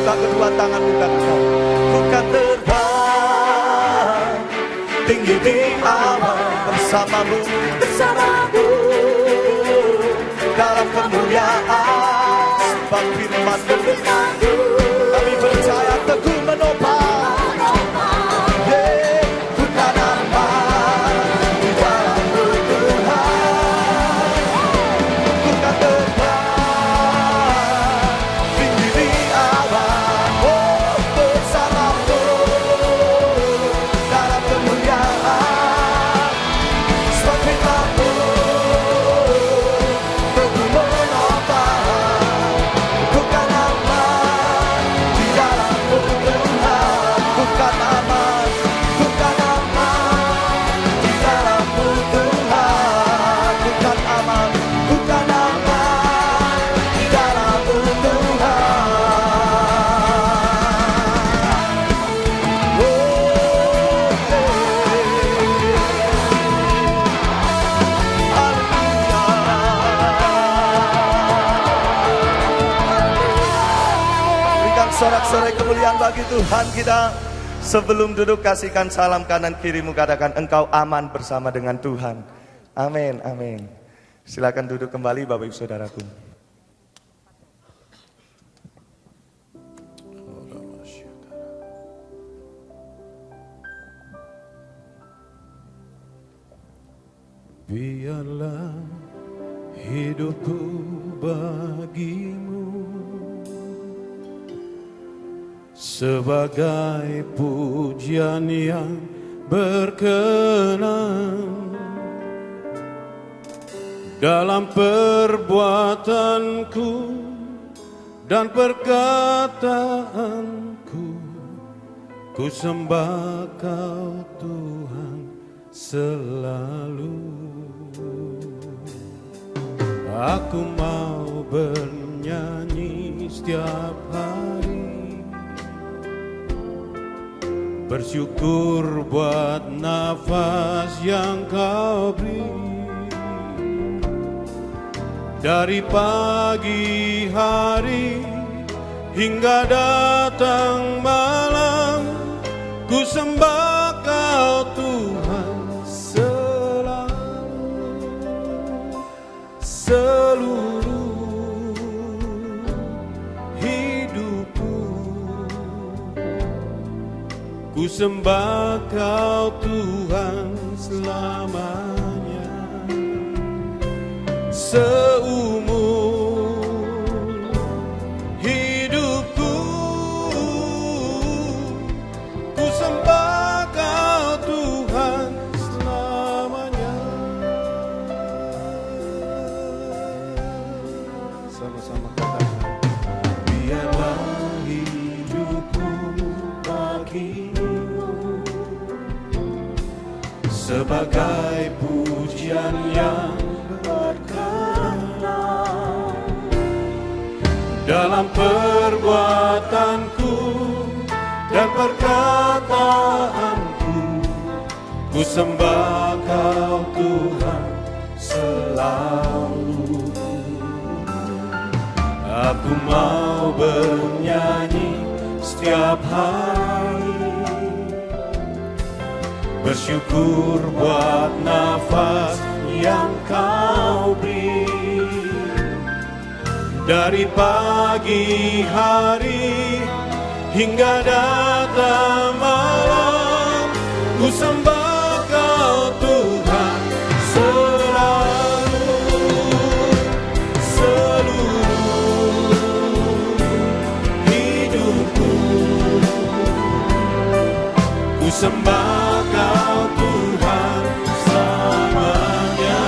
buka kedua tanganmu kata kau. Ku kan terbang tinggi di awan bersamamu, bersamamu dalam kemuliaan sebab firman-Mu. Kami percaya teguh menopang. Bukan aman di dalam-Mu Tuhan. Bukan terbang tinggi di awan, oh bersamamu dalam kemuliaan sebab firman-Mu teguh menopang. Bukan aman di dalam-Mu Tuhan. Bukan aman, bukan aman di dalam-Mu Tuhan. Bukan aman, bukan aman di dalam-Mu Tuhan. Oh, berikan sorak-sorai kemuliaan bagi Tuhan kita. Sebelum duduk kasihkan salam kanan kirimu, katakan engkau aman bersama dengan Tuhan. Amin, amin. Silakan duduk kembali Bapak Ibu Saudaraku. Biarlah hidupku bagimu sebagai pujian yang berkenan dalam perbuatanku dan perkataanku. Ku sembah Kau Tuhan selalu. Aku mau bernyanyi setiap hari, bersyukur buat nafas yang Kau beri. Dari pagi hari hingga datang malam, ku sembah Kau Tuhan selalu. Seluruh hidupku ku sembah Kau Tuhan selamanya. Seumur hidupku ku sembah Kau Tuhan selamanya. Sama-sama katakan, biarlah hidupku bagimu sebagai pujian yang berkenan dalam perbuatanku dan perkataanku. Ku sembah Kau Tuhan selalu. Aku mau bernyanyi setiap hari, bersyukur buat nafas yang Kau beri. Dari pagi hari hingga datang malam, ku sembah Kau Tuhan selalu. Seluruh hidupku ku sembah Kau Tuhan selamanya.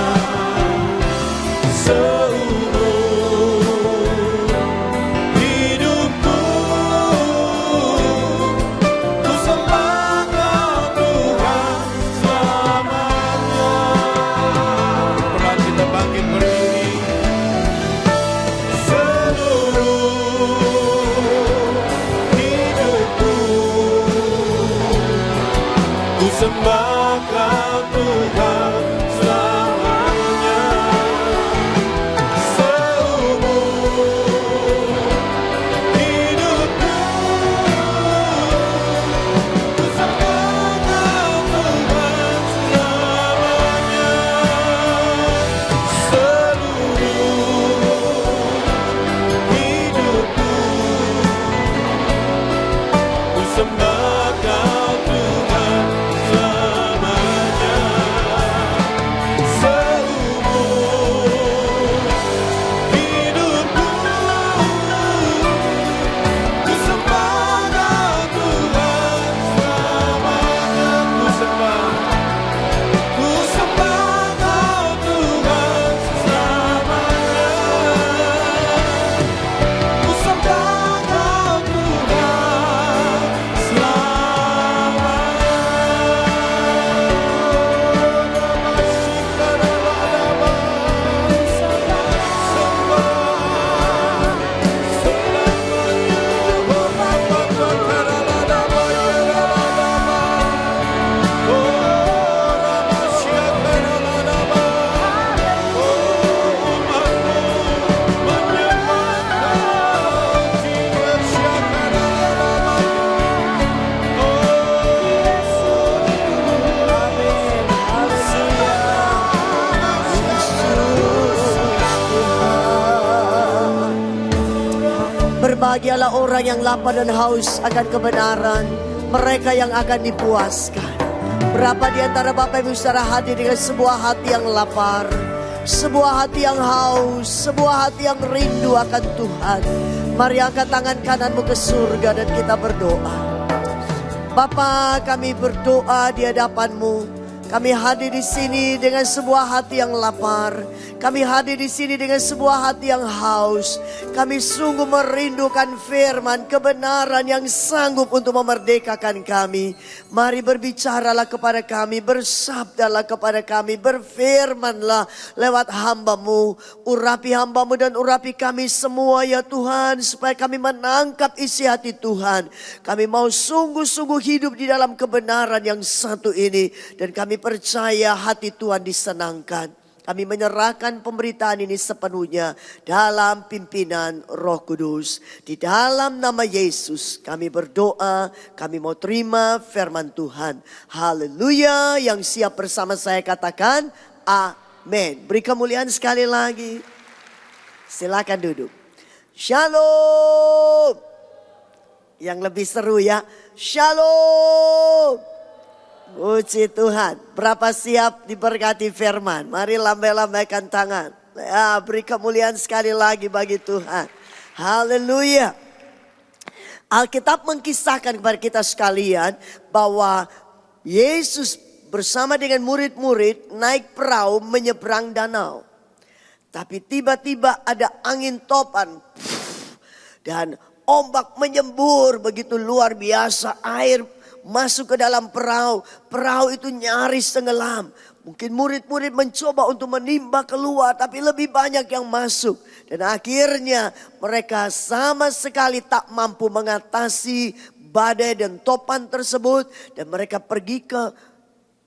Berbahagialah orang yang lapar dan haus akan kebenaran, mereka yang akan dipuaskan. Berapa di antara Bapak Ibu saudara hadir dengan sebuah hati yang lapar, sebuah hati yang haus, sebuah hati yang rindu akan Tuhan? Mari angkat tangan kananmu ke surga dan kita berdoa. Bapa, kami berdoa di hadapan-Mu. Kami hadir di sini dengan sebuah hati yang lapar. Kami hadir di sini dengan sebuah hati yang haus. Kami sungguh merindukan firman kebenaran yang sanggup untuk memerdekakan kami. Mari berbicaralah kepada kami, bersabdalah kepada kami, berfirmanlah lewat hamba-Mu. Urapi hamba-Mu dan urapi kami semua ya Tuhan, supaya kami menangkap isi hati Tuhan. Kami mau sungguh-sungguh hidup di dalam kebenaran yang satu ini. Dan kami percaya hati Tuhan disenangkan. Kami menyerahkan pemberitaan ini sepenuhnya dalam pimpinan Roh Kudus. Di dalam nama Yesus kami berdoa, kami mau terima firman Tuhan. Haleluya, yang siap bersama saya katakan amin. Beri kemuliaan sekali lagi. Silakan duduk. Shalom. Yang lebih seru ya, shalom. Puji Tuhan. Berapa siap diberkati firman? Mari lambai-lambaikan tangan. Ya, beri kemuliaan sekali lagi bagi Tuhan. Haleluya. Alkitab mengkisahkan kepada kita sekalian bahwa Yesus bersama dengan murid-murid naik perahu menyeberang danau. Tapi tiba-tiba ada angin topan dan ombak menyembur begitu luar biasa. Air masuk ke dalam perahu. Perahu itu nyaris tenggelam. Mungkin murid-murid mencoba untuk menimba keluar, tapi lebih banyak yang masuk. Dan akhirnya mereka sama sekali tak mampu mengatasi badai dan topan tersebut. Dan mereka pergi ke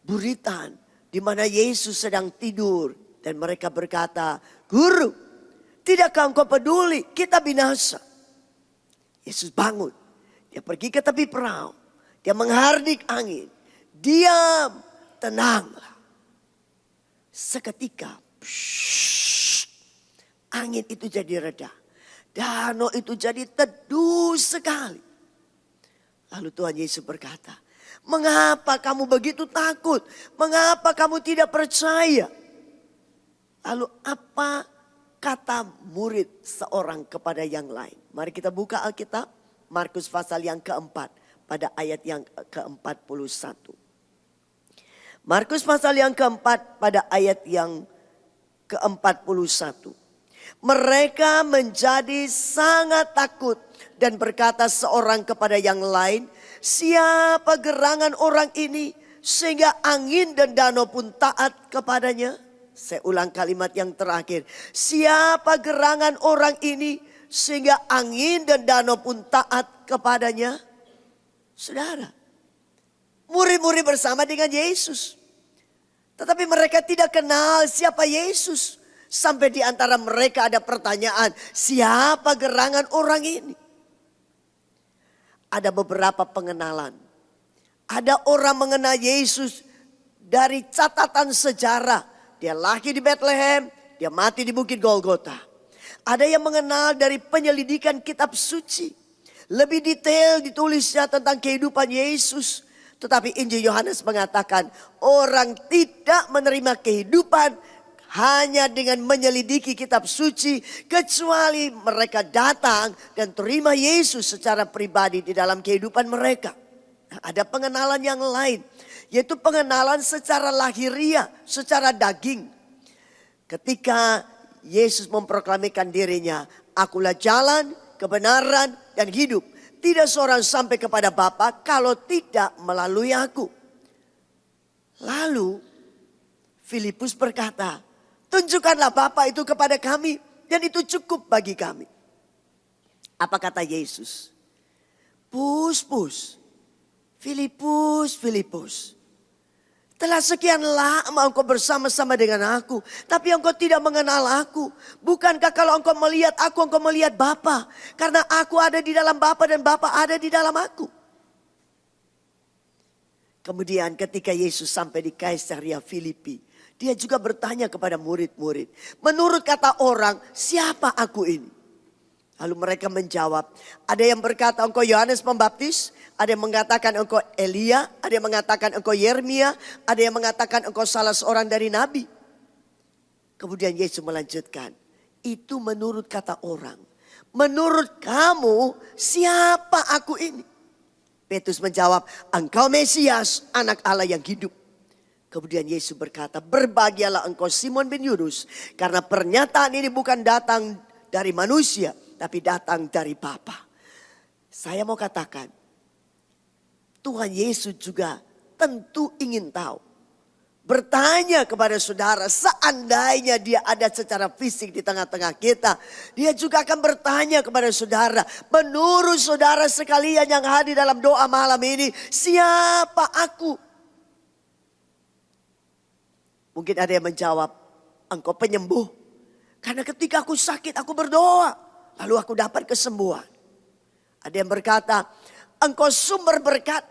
buritan di mana Yesus sedang tidur. Dan mereka berkata, "Guru, tidakkah engkau peduli kita binasa?" Yesus bangun. Dia pergi ke tepi perahu. Dia menghardik angin. Diam, tenanglah. Seketika, angin itu jadi reda. Danau itu jadi teduh sekali. Lalu Tuhan Yesus berkata, "Mengapa kamu begitu takut? Mengapa kamu tidak percaya?" Lalu apa kata murid seorang kepada yang lain? Mari kita buka Alkitab. Markus pasal yang keempat. Pada ayat yang ke-41. Markus pasal yang keempat pada ayat yang ke-41. Mereka menjadi sangat takut dan berkata seorang kepada yang lain, "Siapa gerangan orang ini sehingga angin dan danau pun taat kepadanya?" Saya ulang kalimat yang terakhir. Siapa gerangan orang ini sehingga angin dan danau pun taat kepadanya? Saudara, murid-murid bersama dengan Yesus. Tetapi mereka tidak kenal siapa Yesus. Sampai di antara mereka ada pertanyaan, siapa gerangan orang ini? Ada beberapa pengenalan. Ada orang mengenal Yesus dari catatan sejarah. Dia lahir di Bethlehem, dia mati di Bukit Golgota. Ada yang mengenal dari penyelidikan kitab suci. Lebih detail ditulisnya tentang kehidupan Yesus. Tetapi Injil Yohanes mengatakan orang tidak menerima kehidupan hanya dengan menyelidiki kitab suci. Kecuali mereka datang dan terima Yesus secara pribadi di dalam kehidupan mereka. Nah, ada pengenalan yang lain. Yaitu pengenalan secara lahiriah, secara daging. Ketika Yesus memproklamikan dirinya, "Akulah jalan, kebenaran, dan hidup. Tidak seorang sampai kepada Bapa kalau tidak melalui aku." Lalu Filipus berkata, "Tunjukkanlah Bapa itu kepada kami dan itu cukup bagi kami." Apa kata Yesus? "Pus, Filipus, telah sekian lama engkau bersama-sama dengan aku, tapi engkau tidak mengenal aku. Bukankah kalau engkau melihat aku, engkau melihat Bapa? Karena aku ada di dalam Bapa dan Bapa ada di dalam aku." Kemudian ketika Yesus sampai di Kaisarea Filipi, dia juga bertanya kepada murid-murid, "Menurut kata orang, siapa aku ini?" Lalu mereka menjawab, ada yang berkata engkau Yohanes Pembaptis, ada yang mengatakan engkau Elia, ada yang mengatakan engkau Yeremia, ada yang mengatakan engkau salah seorang dari nabi. Kemudian Yesus melanjutkan, itu menurut kata orang. Menurut kamu siapa aku ini? Petrus menjawab, engkau Mesias, anak Allah yang hidup. Kemudian Yesus berkata, berbahagialah engkau Simon bin Yunus, karena pernyataan ini bukan datang dari manusia, tapi datang dari Bapa. Saya mau katakan, Tuhan Yesus juga tentu ingin tahu. Bertanya kepada saudara, seandainya dia ada secara fisik di tengah-tengah kita. Dia juga akan bertanya kepada saudara, menurut saudara sekalian yang hadir dalam doa malam ini, siapa aku? Mungkin ada yang menjawab, engkau penyembuh. Karena ketika aku sakit, aku berdoa. Lalu aku dapat kesembuhan. Ada yang berkata, engkau sumber berkat.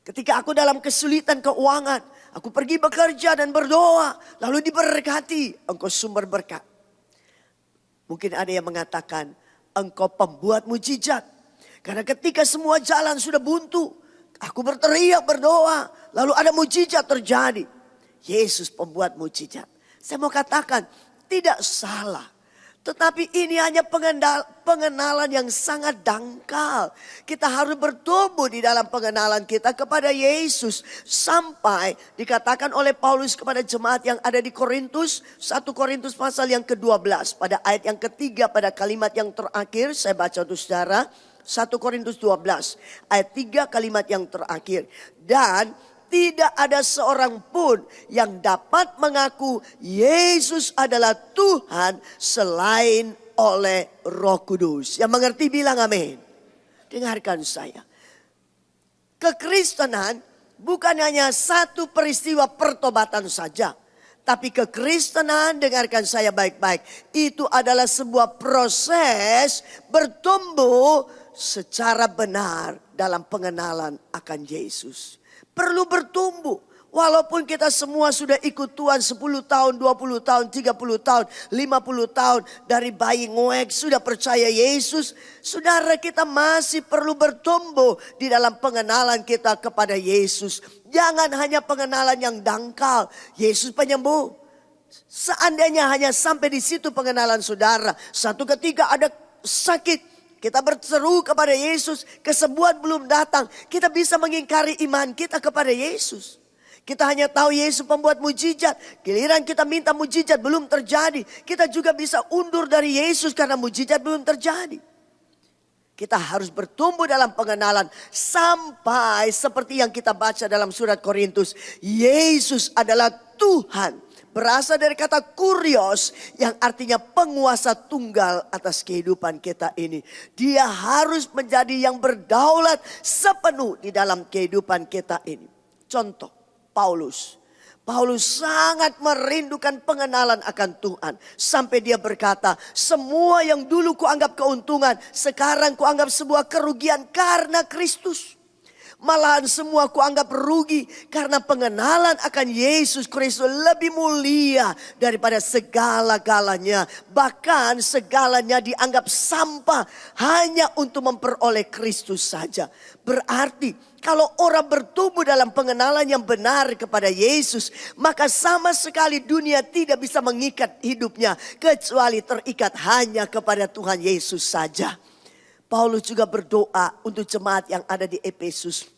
Ketika aku dalam kesulitan keuangan, aku pergi bekerja dan berdoa. Lalu diberkati, engkau sumber berkat. Mungkin ada yang mengatakan, engkau pembuat mujizat. Karena ketika semua jalan sudah buntu, aku berteriak berdoa. Lalu ada mujizat terjadi. Yesus pembuat mujizat. Saya mau katakan, tidak salah. Tetapi ini hanya pengenalan yang sangat dangkal. Kita harus bertumbuh di dalam pengenalan kita kepada Yesus. Sampai dikatakan oleh Paulus kepada jemaat yang ada di Korintus. 1 Korintus pasal yang ke-12. Pada ayat yang ketiga pada kalimat yang terakhir. Saya baca untuk saudara. 1 Korintus 12. Ayat 3 kalimat yang terakhir. Dan tidak ada seorang pun yang dapat mengaku Yesus adalah Tuhan selain oleh Roh Kudus. Yang mengerti bilang amin. Dengarkan saya. Kekristenan bukan hanya satu peristiwa pertobatan saja. Tapi kekristenan, dengarkan saya baik-baik. Itu adalah sebuah proses bertumbuh secara benar dalam pengenalan akan Yesus. Perlu bertumbuh. Walaupun kita semua sudah ikut Tuhan 10 tahun, 20 tahun, 30 tahun, 50 tahun. Dari bayi ngoek sudah percaya Yesus. Saudara, kita masih perlu bertumbuh di dalam pengenalan kita kepada Yesus. Jangan hanya pengenalan yang dangkal. Yesus penyembuh. Seandainya hanya sampai di situ pengenalan saudara. Satu ketika ada sakit. Kita berseru kepada Yesus, kesembuhan belum datang. Kita bisa mengingkari iman kita kepada Yesus. Kita hanya tahu Yesus pembuat mujizat. Giliran kita minta mujizat belum terjadi. Kita juga bisa undur dari Yesus karena mujizat belum terjadi. Kita harus bertumbuh dalam pengenalan sampai seperti yang kita baca dalam surat Korintus. Yesus adalah Tuhan. Berasal dari kata kurios yang artinya penguasa tunggal atas kehidupan kita ini. Dia harus menjadi yang berdaulat sepenuh di dalam kehidupan kita ini. Contoh, Paulus. Paulus sangat merindukan pengenalan akan Tuhan. Sampai dia berkata, semua yang dulu kuanggap keuntungan, sekarang kuanggap sebuah kerugian karena Kristus. Malahan semua kuanggap rugi karena pengenalan akan Yesus Kristus lebih mulia daripada segala-galanya. Bahkan segalanya dianggap sampah hanya untuk memperoleh Kristus saja. Berarti kalau orang bertumbuh dalam pengenalan yang benar kepada Yesus, maka sama sekali dunia tidak bisa mengikat hidupnya kecuali terikat hanya kepada Tuhan Yesus saja. Paulus juga berdoa untuk jemaat yang ada di Efesus.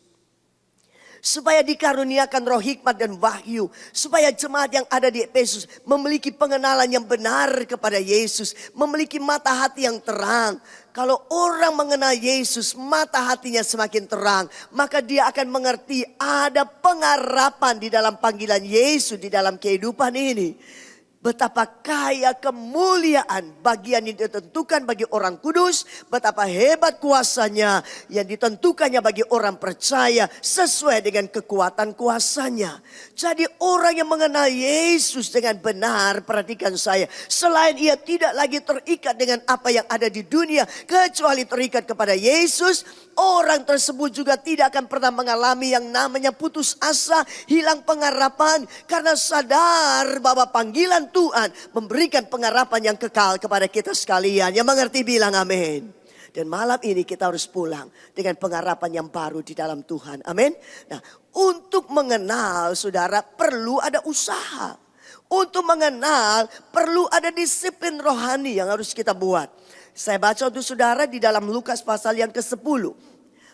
Supaya dikaruniakan roh hikmat dan wahyu. Supaya jemaat yang ada di Efesus memiliki pengenalan yang benar kepada Yesus. Memiliki mata hati yang terang. Kalau orang mengenal Yesus, mata hatinya semakin terang. Maka dia akan mengerti ada pengharapan di dalam panggilan Yesus di dalam kehidupan ini. Betapa kaya kemuliaan bagian yang ditentukan bagi orang kudus. Betapa hebat kuasanya yang ditentukannya bagi orang percaya sesuai dengan kekuatan kuasanya. Jadi orang yang mengenal Yesus dengan benar, perhatikan saya. Selain ia tidak lagi terikat dengan apa yang ada di dunia, kecuali terikat kepada Yesus. Orang tersebut juga tidak akan pernah mengalami yang namanya putus asa, hilang pengharapan. Karena sadar bahwa panggilan Tuhan memberikan pengharapan yang kekal kepada kita sekalian. Yang mengerti bilang amin. Dan malam ini kita harus pulang dengan pengharapan yang baru di dalam Tuhan. Amin. Nah, untuk mengenal saudara perlu ada usaha. Untuk mengenal perlu ada disiplin rohani yang harus kita buat. Saya baca untuk saudara di dalam Lukas pasal yang ke-10.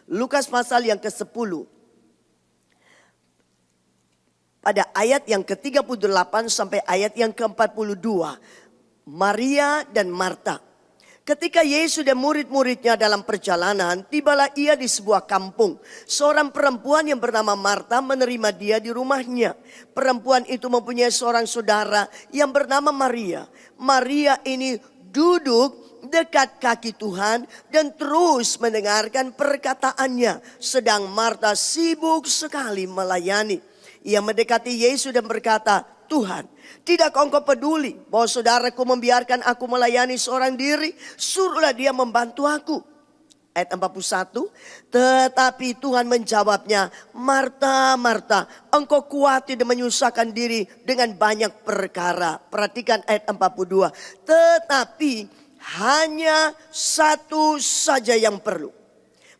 Lukas pasal yang ke-10. Pada ayat yang ke-38 sampai ayat yang ke-42. Maria dan Marta. Ketika Yesus dan murid-muridnya dalam perjalanan, tibalah ia di sebuah kampung. Seorang perempuan yang bernama Marta menerima dia di rumahnya. Perempuan itu mempunyai seorang saudara yang bernama Maria. Maria ini duduk dekat kaki Tuhan dan terus mendengarkan perkataannya. Sedang Marta sibuk sekali melayani. Ia mendekati Yesus dan berkata, Tuhan, tidakkah engkau peduli bahwa saudaraku membiarkan aku melayani seorang diri? Suruhlah dia membantu aku. Ayat 41, tetapi Tuhan menjawabnya, Marta, Marta, engkau khawatir dan menyusahkan diri dengan banyak perkara. Perhatikan ayat 42, tetapi hanya satu saja yang perlu.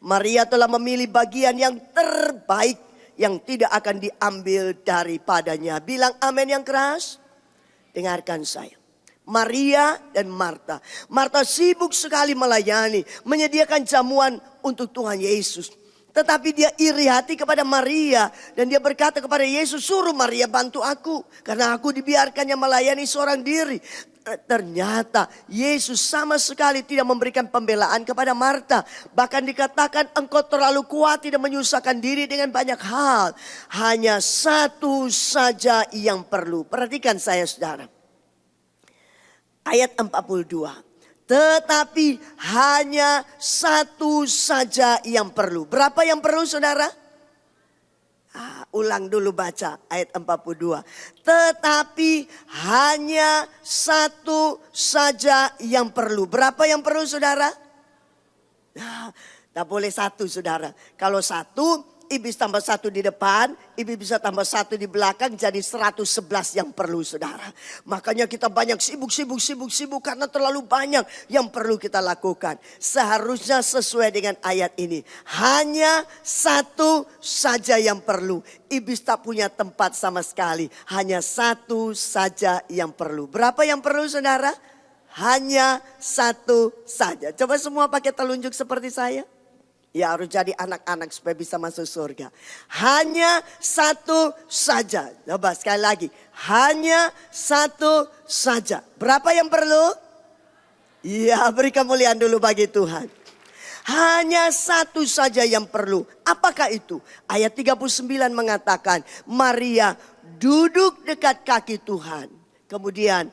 Maria telah memilih bagian yang terbaik yang tidak akan diambil daripadanya. Bilang amin yang keras. Dengarkan saya. Maria dan Marta. Marta sibuk sekali melayani. Menyediakan jamuan untuk Tuhan Yesus. Tetapi dia iri hati kepada Maria. Dan dia berkata kepada Yesus, suruh Maria bantu aku. Karena aku dibiarkannya melayani seorang diri. Ternyata Yesus sama sekali tidak memberikan pembelaan kepada Marta. Bahkan dikatakan engkau terlalu kuat dan menyusahkan diri dengan banyak hal. Hanya satu saja yang perlu. Perhatikan saya saudara. Ayat 42. Tetapi hanya satu saja yang perlu. Berapa yang perlu saudara? Ulang dulu baca ayat 42. Tetapi hanya satu saja yang perlu. Berapa yang perlu saudara? Tak boleh satu saudara. Kalau satu, iblis tambah satu di depan, iblis bisa tambah satu di belakang, jadi 111 yang perlu saudara. Makanya kita banyak sibuk karena terlalu banyak yang perlu kita lakukan. Seharusnya sesuai dengan ayat ini. Hanya satu saja yang perlu. Iblis tak punya tempat sama sekali. Hanya satu saja yang perlu. Berapa yang perlu saudara? Hanya satu saja. Coba semua pakai telunjuk seperti saya. Ya harus jadi anak-anak supaya bisa masuk surga. Hanya satu saja. Coba sekali lagi. Hanya satu saja. Berapa yang perlu? Ya beri kemuliaan dulu bagi Tuhan. Hanya satu saja yang perlu. Apakah itu? Ayat 39 mengatakan. Maria duduk dekat kaki Tuhan. Kemudian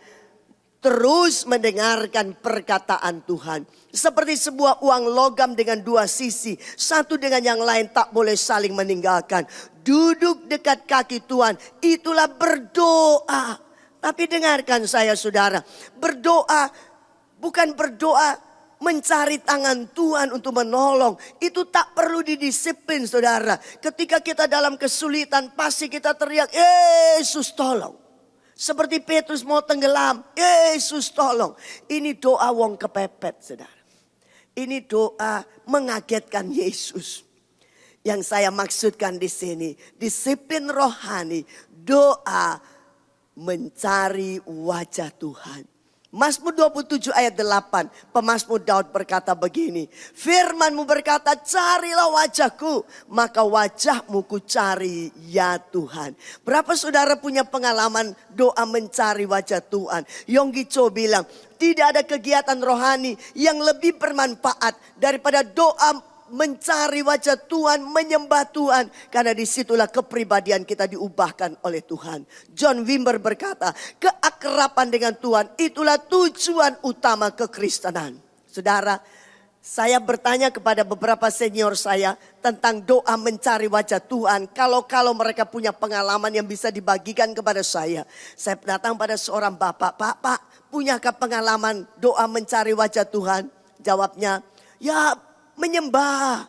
terus mendengarkan perkataan Tuhan. Seperti sebuah uang logam dengan dua sisi. Satu dengan yang lain tak boleh saling meninggalkan. Duduk dekat kaki Tuhan. Itulah berdoa. Tapi dengarkan saya saudara. Berdoa bukan berdoa mencari tangan Tuhan untuk menolong. Itu tak perlu didisiplin saudara. Ketika kita dalam kesulitan pasti kita teriak, Yesus tolong. Seperti Petrus mau tenggelam. Yesus tolong. Ini doa wong kepepet saudara. Ini doa mengagetkan Yesus. Yang saya maksudkan di sini. Disiplin rohani. Doa mencari wajah Tuhan. Mazmur 27 ayat 8. Pemazmur Daud berkata begini. Firman-Mu berkata, carilah wajahku. Maka wajahmu ku cari ya Tuhan. Berapa saudara punya pengalaman doa mencari wajah Tuhan? Yonggi Cho bilang, tidak ada kegiatan rohani yang lebih bermanfaat daripada doa mencari wajah Tuhan, menyembah Tuhan. Karena disitulah kepribadian kita diubahkan oleh Tuhan. John Wimber berkata, keakraban dengan Tuhan itulah tujuan utama kekristenan. Saudara, saya bertanya kepada beberapa senior saya tentang doa mencari wajah Tuhan. Kalau mereka punya pengalaman yang bisa dibagikan kepada saya. Saya datang pada seorang bapak, Pak, punyakah pengalaman doa mencari wajah Tuhan? Jawabnya, ya menyembah,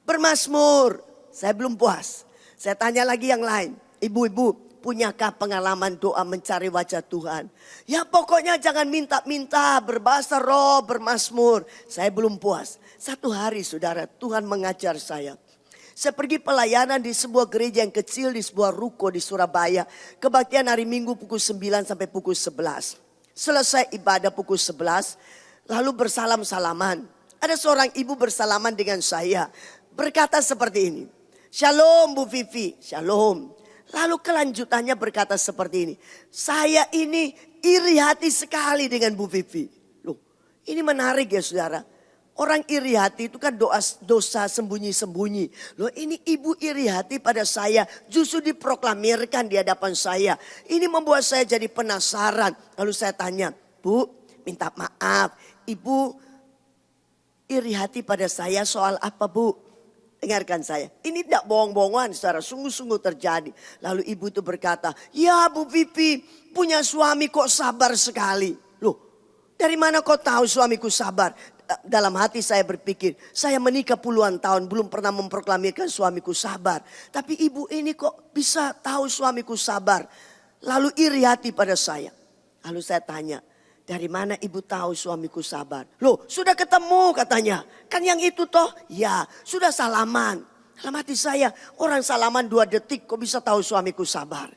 bermazmur. Saya belum puas. Saya tanya lagi yang lain. Ibu-ibu, punyakah pengalaman doa mencari wajah Tuhan? Ya pokoknya jangan minta-minta, berbahasa roh, bermazmur. Saya belum puas. Satu hari saudara, Tuhan mengajar saya. Saya pergi pelayanan di sebuah gereja yang kecil di sebuah ruko di Surabaya. Kebaktian hari Minggu pukul 9 sampai pukul 11. Selesai ibadah pukul 11, lalu bersalam-salaman. Ada seorang ibu bersalaman dengan saya. Berkata seperti ini. Shalom Bu Vivi, shalom. Lalu kelanjutannya berkata seperti ini. Saya ini iri hati sekali dengan Bu Vivi. Loh, ini menarik ya saudara. Orang iri hati itu kan dosa sembunyi-sembunyi. Loh ini ibu iri hati pada saya. Justru diproklamirkan di hadapan saya. Ini membuat saya jadi penasaran. Lalu saya tanya, Bu minta maaf. Ibu iri hati pada saya soal apa Bu? Dengarkan saya. Ini tidak bohong-bohongan saudara. Sungguh-sungguh terjadi. Lalu ibu itu berkata, ya Bu Vivi punya suami kok sabar sekali. Loh dari mana kau tahu suamiku sabar? Dalam hati saya berpikir, saya menikah puluhan tahun belum pernah memproklamirkan suamiku sabar. Tapi ibu ini kok bisa tahu suamiku sabar. Lalu iri hati pada saya. Lalu saya tanya, dari mana ibu tahu suamiku sabar? Loh sudah ketemu katanya. Kan yang itu toh? Ya sudah salaman. Dalam hati saya, orang salaman 2 detik kok bisa tahu suamiku sabar?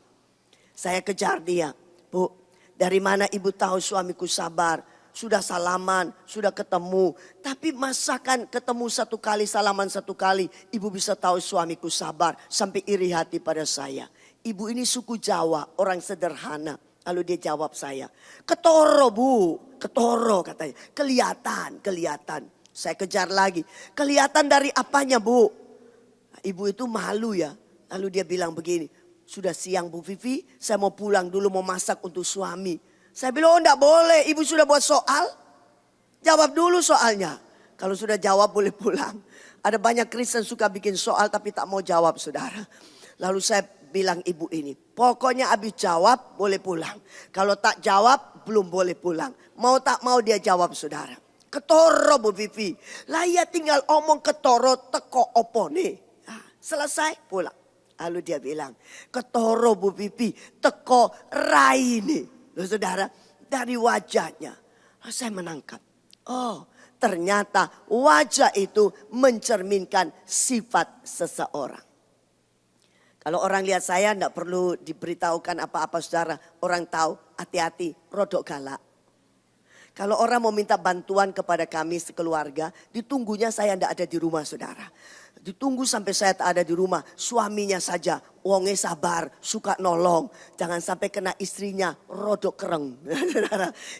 Saya kejar dia. Bu, dari mana ibu tahu suamiku sabar? Sudah salaman, sudah ketemu. Tapi masakan ketemu 1 kali, salaman 1 kali. Ibu bisa tahu suamiku sabar. Sampai iri hati pada saya. Ibu ini suku Jawa, orang sederhana. Lalu dia jawab saya. Ketoro Bu, ketoro katanya. Kelihatan. Saya kejar lagi. Kelihatan dari apanya Bu? Ibu itu malu ya. Lalu dia bilang begini. Sudah siang Bu Vivi, saya mau pulang dulu mau masak untuk suami. Saya bilang, oh enggak boleh, ibu sudah buat soal. Jawab dulu soalnya. Kalau sudah jawab boleh pulang. Ada banyak Kristen suka bikin soal tapi tak mau jawab saudara. Lalu saya bilang ibu ini, pokoknya habis jawab boleh pulang. Kalau tak jawab belum boleh pulang. Mau tak mau dia jawab saudara. Ketoro Bu Vivi. Lah ya tinggal omong ketoro teko opo nih. Nah, selesai pulang. Lalu dia bilang, ketoro Bu Vivi teko rai nih. Loh saudara, dari wajahnya saya menangkap. Oh ternyata wajah itu mencerminkan sifat seseorang. Kalau orang lihat saya tidak perlu diberitahukan apa-apa saudara. Orang tahu hati-hati rodok galak. Kalau orang mau minta bantuan kepada kami sekeluarga, ditunggunya saya tidak ada di rumah saudara. Ditunggu sampai saya tak ada di rumah. Suaminya saja, wonge sabar, suka nolong. Jangan sampai kena istrinya, rodok kereng.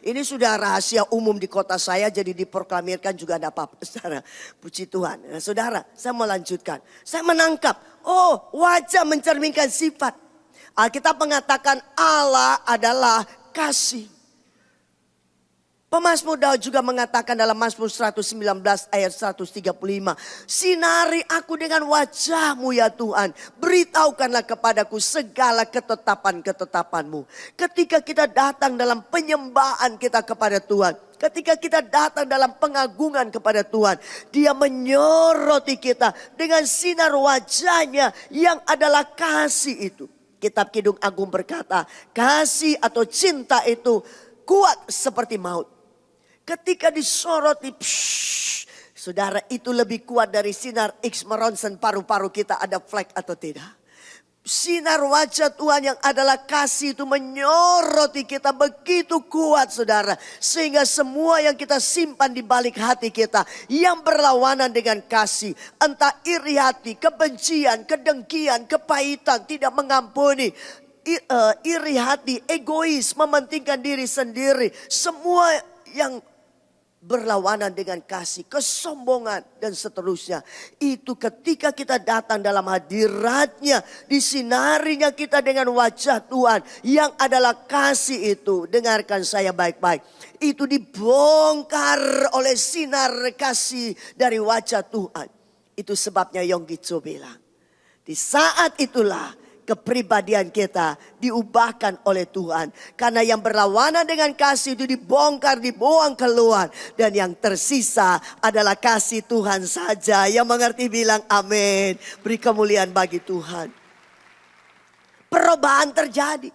Ini sudah rahasia umum di kota saya, jadi diproklamirkan juga ada apa-apa. Saudara, puji Tuhan. Nah, saudara, saya mau lanjutkan. Saya menangkap, oh wajah mencerminkan sifat. Alkitab mengatakan Allah adalah kasih. Pemazmur Daud juga mengatakan dalam Mazmur 119 ayat 135. Sinari aku dengan wajahmu ya Tuhan. Beritahukanlah kepadaku segala ketetapan-ketetapanmu. Ketika kita datang dalam penyembahan kita kepada Tuhan. Ketika kita datang dalam pengagungan kepada Tuhan. Dia menyoroti kita dengan sinar wajahnya yang adalah kasih itu. Kitab Kidung Agung berkata, kasih atau cinta itu kuat seperti maut. Ketika disoroti, saudara itu lebih kuat dari sinar X meronsen paru-paru kita ada flek atau tidak. Sinar wajah Tuhan yang adalah kasih itu menyoroti kita begitu kuat saudara. Sehingga semua yang kita simpan di balik hati kita yang berlawanan dengan kasih. Entah iri hati, kebencian, kedengkian, kepahitan, tidak mengampuni. Iri hati, egois, mementingkan diri sendiri. Semua yang berlawanan dengan kasih, kesombongan dan seterusnya. Itu ketika kita datang dalam hadiratnya, disinarinya kita dengan wajah Tuhan yang adalah kasih itu. Dengarkan saya baik-baik. Itu dibongkar oleh sinar kasih dari wajah Tuhan. Itu sebabnya Yonggi Cho bilang, di saat itulah kepribadian kita diubahkan oleh Tuhan. Karena yang berlawanan dengan kasih itu dibongkar, dibuang keluar. Dan yang tersisa adalah kasih Tuhan saja. Yang mengerti bilang amin. Beri kemuliaan bagi Tuhan. Perubahan terjadi.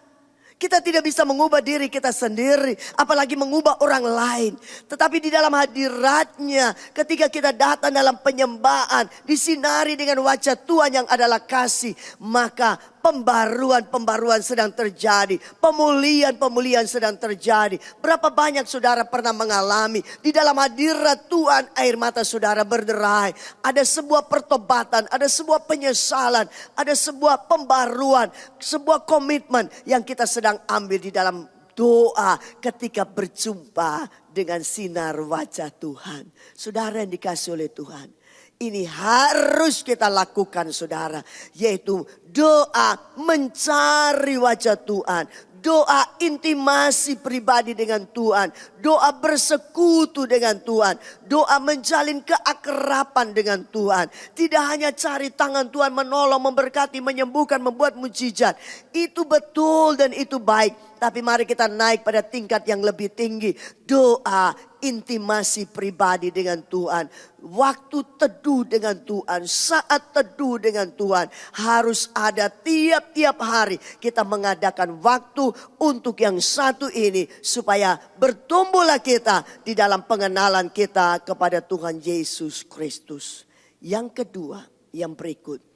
Kita tidak bisa mengubah diri kita sendiri, apalagi mengubah orang lain. Tetapi di dalam hadiratnya, ketika kita datang dalam penyembahan, disinari dengan wajah Tuhan yang adalah kasih, maka pembaruan sedang terjadi. Pemulihan sedang terjadi. Berapa banyak saudara pernah mengalami di dalam hadirat Tuhan air mata saudara berderai. Ada sebuah pertobatan, ada sebuah penyesalan, ada sebuah pembaruan, sebuah komitmen yang kita sedang ambil di dalam doa ketika berjumpa dengan sinar wajah Tuhan. Saudara yang dikasih oleh Tuhan, ini harus kita lakukan saudara. Yaitu doa mencari wajah Tuhan. Doa intimasi pribadi dengan Tuhan. Doa bersekutu dengan Tuhan. Doa menjalin keakraban dengan Tuhan. Tidak hanya cari tangan Tuhan menolong, memberkati, menyembuhkan, membuat mujizat. Itu betul dan itu baik. Tapi mari kita naik pada tingkat yang lebih tinggi. Doa intimasi pribadi dengan Tuhan. Waktu teduh dengan Tuhan. Saat teduh dengan Tuhan. Harus ada tiap-tiap hari kita mengadakan waktu untuk yang satu ini. Supaya bertumbuhlah kita di dalam pengenalan kita kepada Tuhan Yesus Kristus. Yang kedua, yang berikut.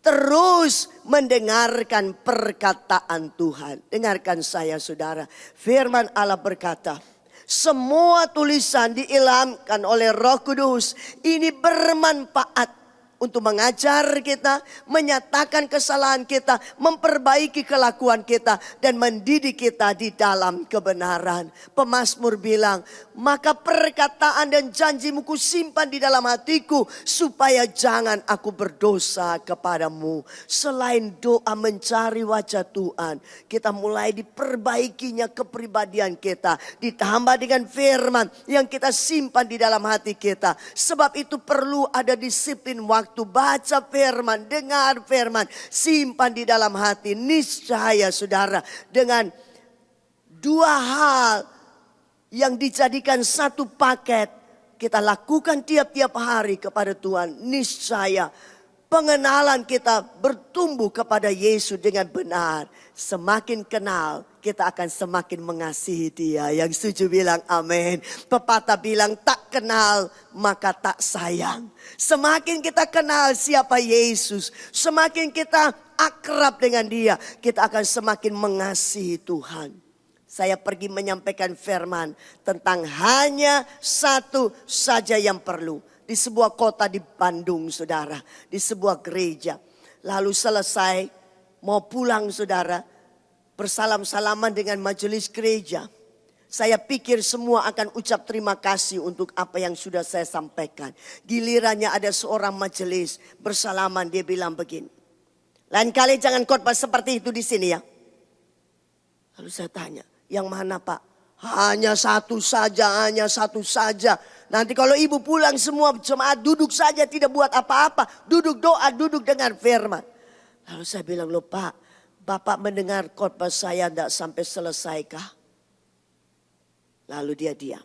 Terus mendengarkan perkataan Tuhan. Dengarkan saya saudara. Firman Allah berkata, semua tulisan diilhamkan oleh Roh Kudus. Ini bermanfaat untuk mengajar kita, menyatakan kesalahan kita, memperbaiki kelakuan kita, dan mendidik kita di dalam kebenaran. Pemazmur bilang, maka perkataan dan janjimu kusimpan di dalam hatiku, supaya jangan aku berdosa kepadamu. Selain doa mencari wajah Tuhan, kita mulai diperbaikinya kepribadian kita. Ditambah dengan firman yang kita simpan di dalam hati kita. Sebab itu perlu ada disiplin waktu. Baca firman, dengar firman, simpan di dalam hati. Niscaya saudara, dengan dua hal yang dijadikan satu paket, kita lakukan tiap-tiap hari kepada Tuhan. Niscaya pengenalan kita bertumbuh kepada Yesus dengan benar. Semakin kenal, kita akan semakin mengasihi Dia. Yang setuju bilang amin. Pepatah bilang tak kenal maka tak sayang. Semakin kita kenal siapa Yesus, semakin kita akrab dengan Dia, kita akan semakin mengasihi Tuhan. Saya pergi menyampaikan firman tentang hanya satu saja yang perlu. Di sebuah kota di Bandung saudara, di sebuah gereja. Lalu selesai, mau pulang saudara, bersalam-salaman dengan majelis gereja. Saya pikir semua akan ucap terima kasih untuk apa yang sudah saya sampaikan. Gilirannya ada seorang majelis bersalaman, dia bilang begini, lain kali jangan khotbah seperti itu di sini ya. Lalu saya tanya, yang mana Pak? Hanya satu saja, hanya satu saja. Nanti kalau ibu pulang semua jemaat duduk saja, tidak buat apa-apa. Duduk doa, duduk dengar firman. Lalu saya bilang, loh Pak, Bapak mendengar khotbah saya tidak sampai selesai kah? Lalu dia diam.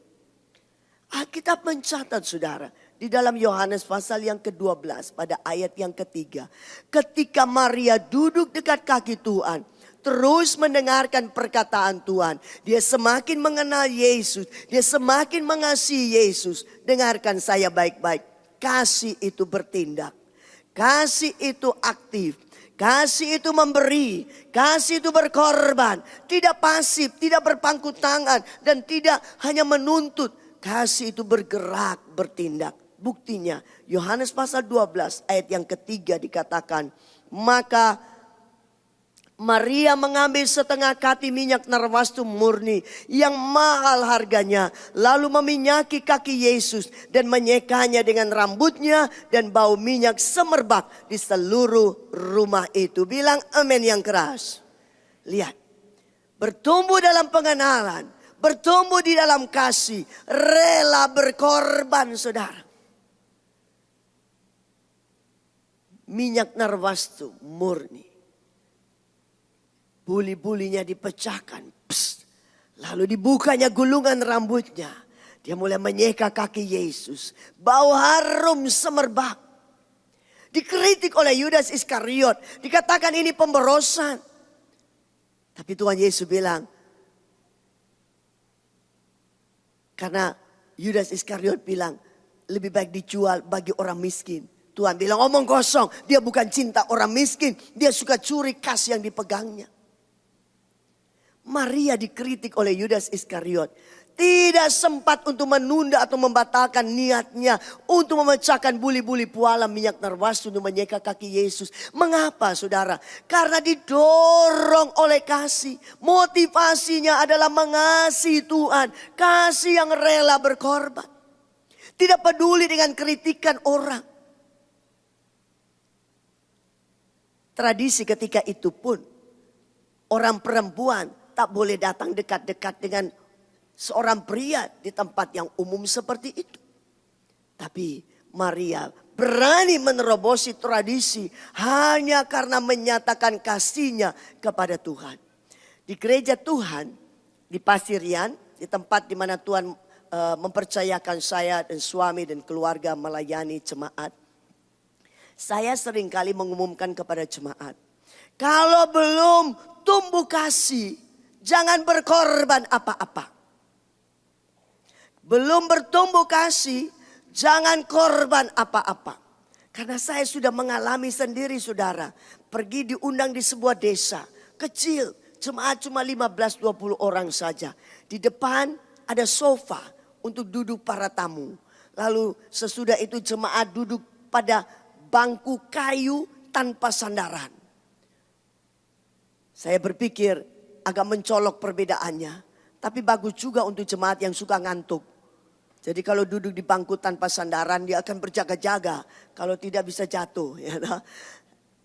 Alkitab mencatat saudara, di dalam Yohanes pasal yang ke-12 pada ayat yang ketiga. Ketika Maria duduk dekat kaki Tuhan, terus mendengarkan perkataan Tuhan, dia semakin mengenal Yesus, dia semakin mengasihi Yesus. Dengarkan saya baik-baik, kasih itu bertindak, kasih itu aktif. Kasih itu memberi, kasih itu berkorban, tidak pasif, tidak berpangku tangan, dan tidak hanya menuntut. Kasih itu bergerak, bertindak. Buktinya Yohanes pasal 12 ayat yang ketiga dikatakan, maka Maria mengambil setengah kati minyak narwastu murni yang mahal harganya. Lalu meminyaki kaki Yesus dan menyekanya dengan rambutnya. Dan bau minyak semerbak di seluruh rumah itu. Bilang amin yang keras. Lihat. Bertumbuh dalam pengenalan. Bertumbuh di dalam kasih. Rela berkorban saudara. Minyak narwastu murni. Buli-bulinya dipecahkan. Psst. Lalu dibukanya gulungan rambutnya. Dia mulai menyeka kaki Yesus. Bau harum semerbak. Dikritik oleh Yudas Iskariot. Dikatakan ini pemborosan. Tapi Tuhan Yesus bilang, karena Yudas Iskariot bilang, lebih baik dijual bagi orang miskin. Tuhan bilang, omong kosong. Dia bukan cinta orang miskin. Dia suka curi kas yang dipegangnya. Maria dikritik oleh Yudas Iskariot. Tidak sempat untuk menunda atau membatalkan niatnya untuk memecahkan buli-buli pualam minyak narwastu untuk menyeka kaki Yesus. Mengapa saudara? Karena didorong oleh kasih. Motivasinya adalah mengasihi Tuhan. Kasih yang rela berkorban. Tidak peduli dengan kritikan orang. Tradisi ketika itu pun orang perempuan tak boleh datang dekat-dekat dengan seorang pria di tempat yang umum seperti itu. Tapi Maria berani menerobosi tradisi hanya karena menyatakan kasihnya kepada Tuhan. Di gereja Tuhan, di Pasirian, di tempat di mana Tuhan mempercayakan saya dan suami dan keluarga melayani jemaat. Saya seringkali mengumumkan kepada jemaat, kalau belum tumbuh kasih, jangan berkorban apa-apa. Belum bertumbuh kasih, jangan korban apa-apa. Karena saya sudah mengalami sendiri saudara. Pergi diundang di sebuah desa. Kecil, jemaat cuma 15-20 orang saja. Di depan ada sofa untuk duduk para tamu. Lalu sesudah itu jemaat duduk pada bangku kayu tanpa sandaran. Saya berpikir agak mencolok perbedaannya. Tapi bagus juga untuk jemaat yang suka ngantuk. Jadi kalau duduk di bangku tanpa sandaran dia akan berjaga-jaga. Kalau tidak bisa jatuh. Ya,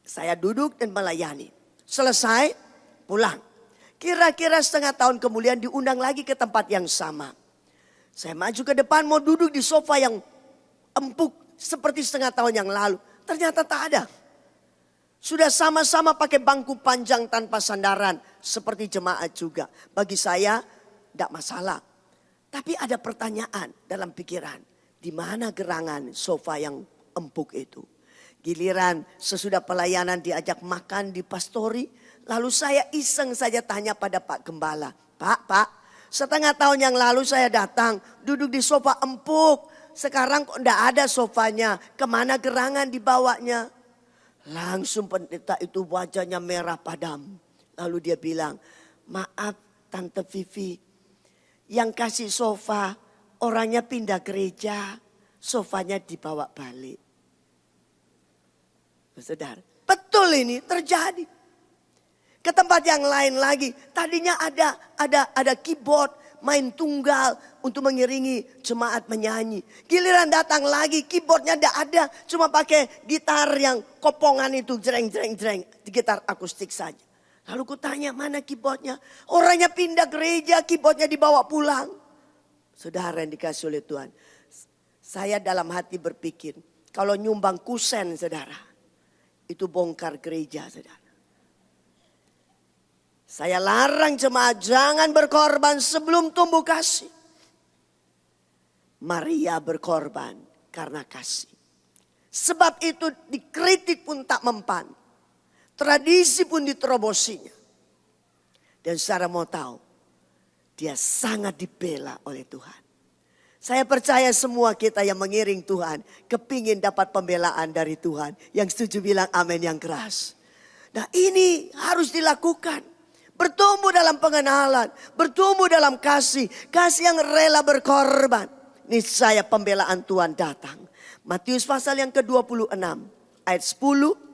saya duduk dan melayani. Selesai pulang. Kira-kira setengah tahun kemudian diundang lagi ke tempat yang sama. Saya maju ke depan mau duduk di sofa yang empuk seperti setengah tahun yang lalu. Ternyata tak ada. Sudah sama-sama pakai bangku panjang tanpa sandaran. Seperti jemaat juga. Bagi saya tidak masalah. Tapi ada pertanyaan dalam pikiran. Di mana gerangan sofa yang empuk itu? Giliran sesudah pelayanan diajak makan di pastori. Lalu saya iseng saja tanya pada Pak Gembala. Pak, setengah tahun yang lalu saya datang duduk di sofa empuk. Sekarang kok enggak ada sofanya. Kemana gerangan dibawanya? Langsung pendeta itu wajahnya merah padam. Lalu dia bilang, maaf Tante Vivi. Yang kasih sofa, orangnya pindah gereja, sofanya dibawa balik. Saudara, betul ini terjadi. Ke tempat yang lain lagi, tadinya ada keyboard, main tunggal untuk mengiringi jemaat menyanyi. Giliran datang lagi, keyboardnya tidak ada, cuma pakai gitar yang kopongan itu, jreng, gitar akustik saja. Lalu ku tanya mana keyboardnya. Orangnya pindah gereja, keyboardnya dibawa pulang. Saudara yang dikasih oleh Tuhan. Saya dalam hati berpikir. Kalau nyumbang kusen saudara. Itu bongkar gereja saudara. Saya larang jemaat jangan berkorban sebelum tumbuh kasih. Maria berkorban karena kasih. Sebab itu dikritik pun tak mempan. Tradisi pun diterobosinya. Dan saudara mau tahu. Dia sangat dibela oleh Tuhan. Saya percaya semua kita yang mengiring Tuhan. Kepingin dapat pembelaan dari Tuhan. Yang setuju bilang amin yang keras. Nah ini harus dilakukan. Bertumbuh dalam pengenalan. Bertumbuh dalam kasih. Kasih yang rela berkorban. Niscaya pembelaan Tuhan datang. Matius pasal yang ke-26. Ayat 10.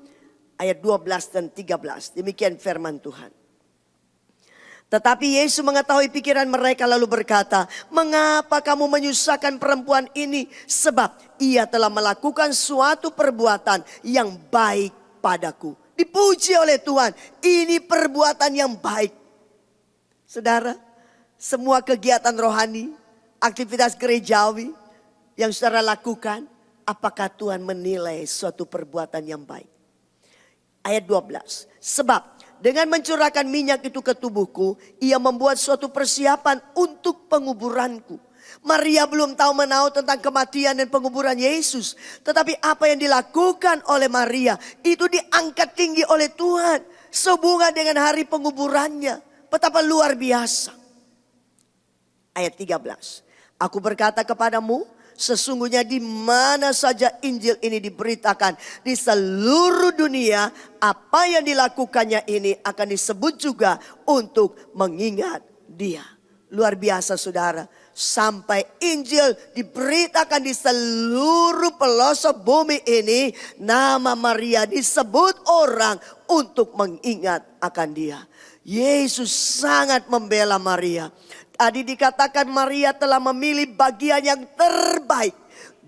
Ayat 12 dan 13. Demikian firman Tuhan. Tetapi Yesus mengetahui pikiran mereka lalu berkata, mengapa kamu menyusahkan perempuan ini? Sebab ia telah melakukan suatu perbuatan yang baik padaku. Dipuji oleh Tuhan. Ini perbuatan yang baik. Saudara, semua kegiatan rohani, aktivitas gerejawi yang saudara lakukan, apakah Tuhan menilai suatu perbuatan yang baik? Ayat 12. Sebab dengan mencurahkan minyak itu ke tubuhku, ia membuat suatu persiapan untuk penguburanku. Maria belum tahu menahu tentang kematian dan penguburan Yesus. Tetapi apa yang dilakukan oleh Maria itu diangkat tinggi oleh Tuhan. Sehubungan dengan hari penguburannya. betapa luar biasa. Ayat 13. Aku berkata kepadamu, sesungguhnya di mana saja Injil ini diberitakan di seluruh dunia, apa yang dilakukannya ini akan disebut juga untuk mengingat dia. Luar biasa saudara. Sampai Injil diberitakan di seluruh pelosok bumi ini, nama Maria disebut orang untuk mengingat akan dia. Yesus sangat membela Maria. Tadi dikatakan Maria telah memilih bagian yang terbaik.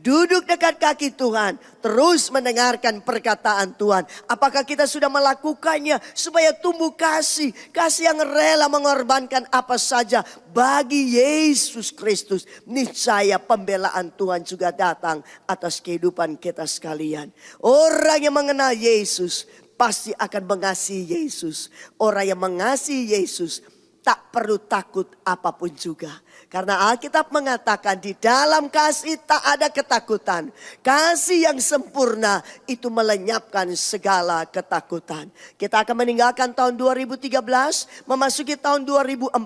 Duduk dekat kaki Tuhan, terus mendengarkan perkataan Tuhan. Apakah kita sudah melakukannya supaya tumbuh kasih. Kasih yang rela mengorbankan apa saja bagi Yesus Kristus. Niscaya pembelaan Tuhan juga datang atas kehidupan kita sekalian. Orang yang mengenal Yesus pasti akan mengasihi Yesus. Orang yang mengasihi Yesus tak perlu takut apapun juga. Karena Alkitab mengatakan di dalam kasih tak ada ketakutan. Kasih yang sempurna itu melenyapkan segala ketakutan. Kita akan meninggalkan tahun 2013, memasuki tahun 2014.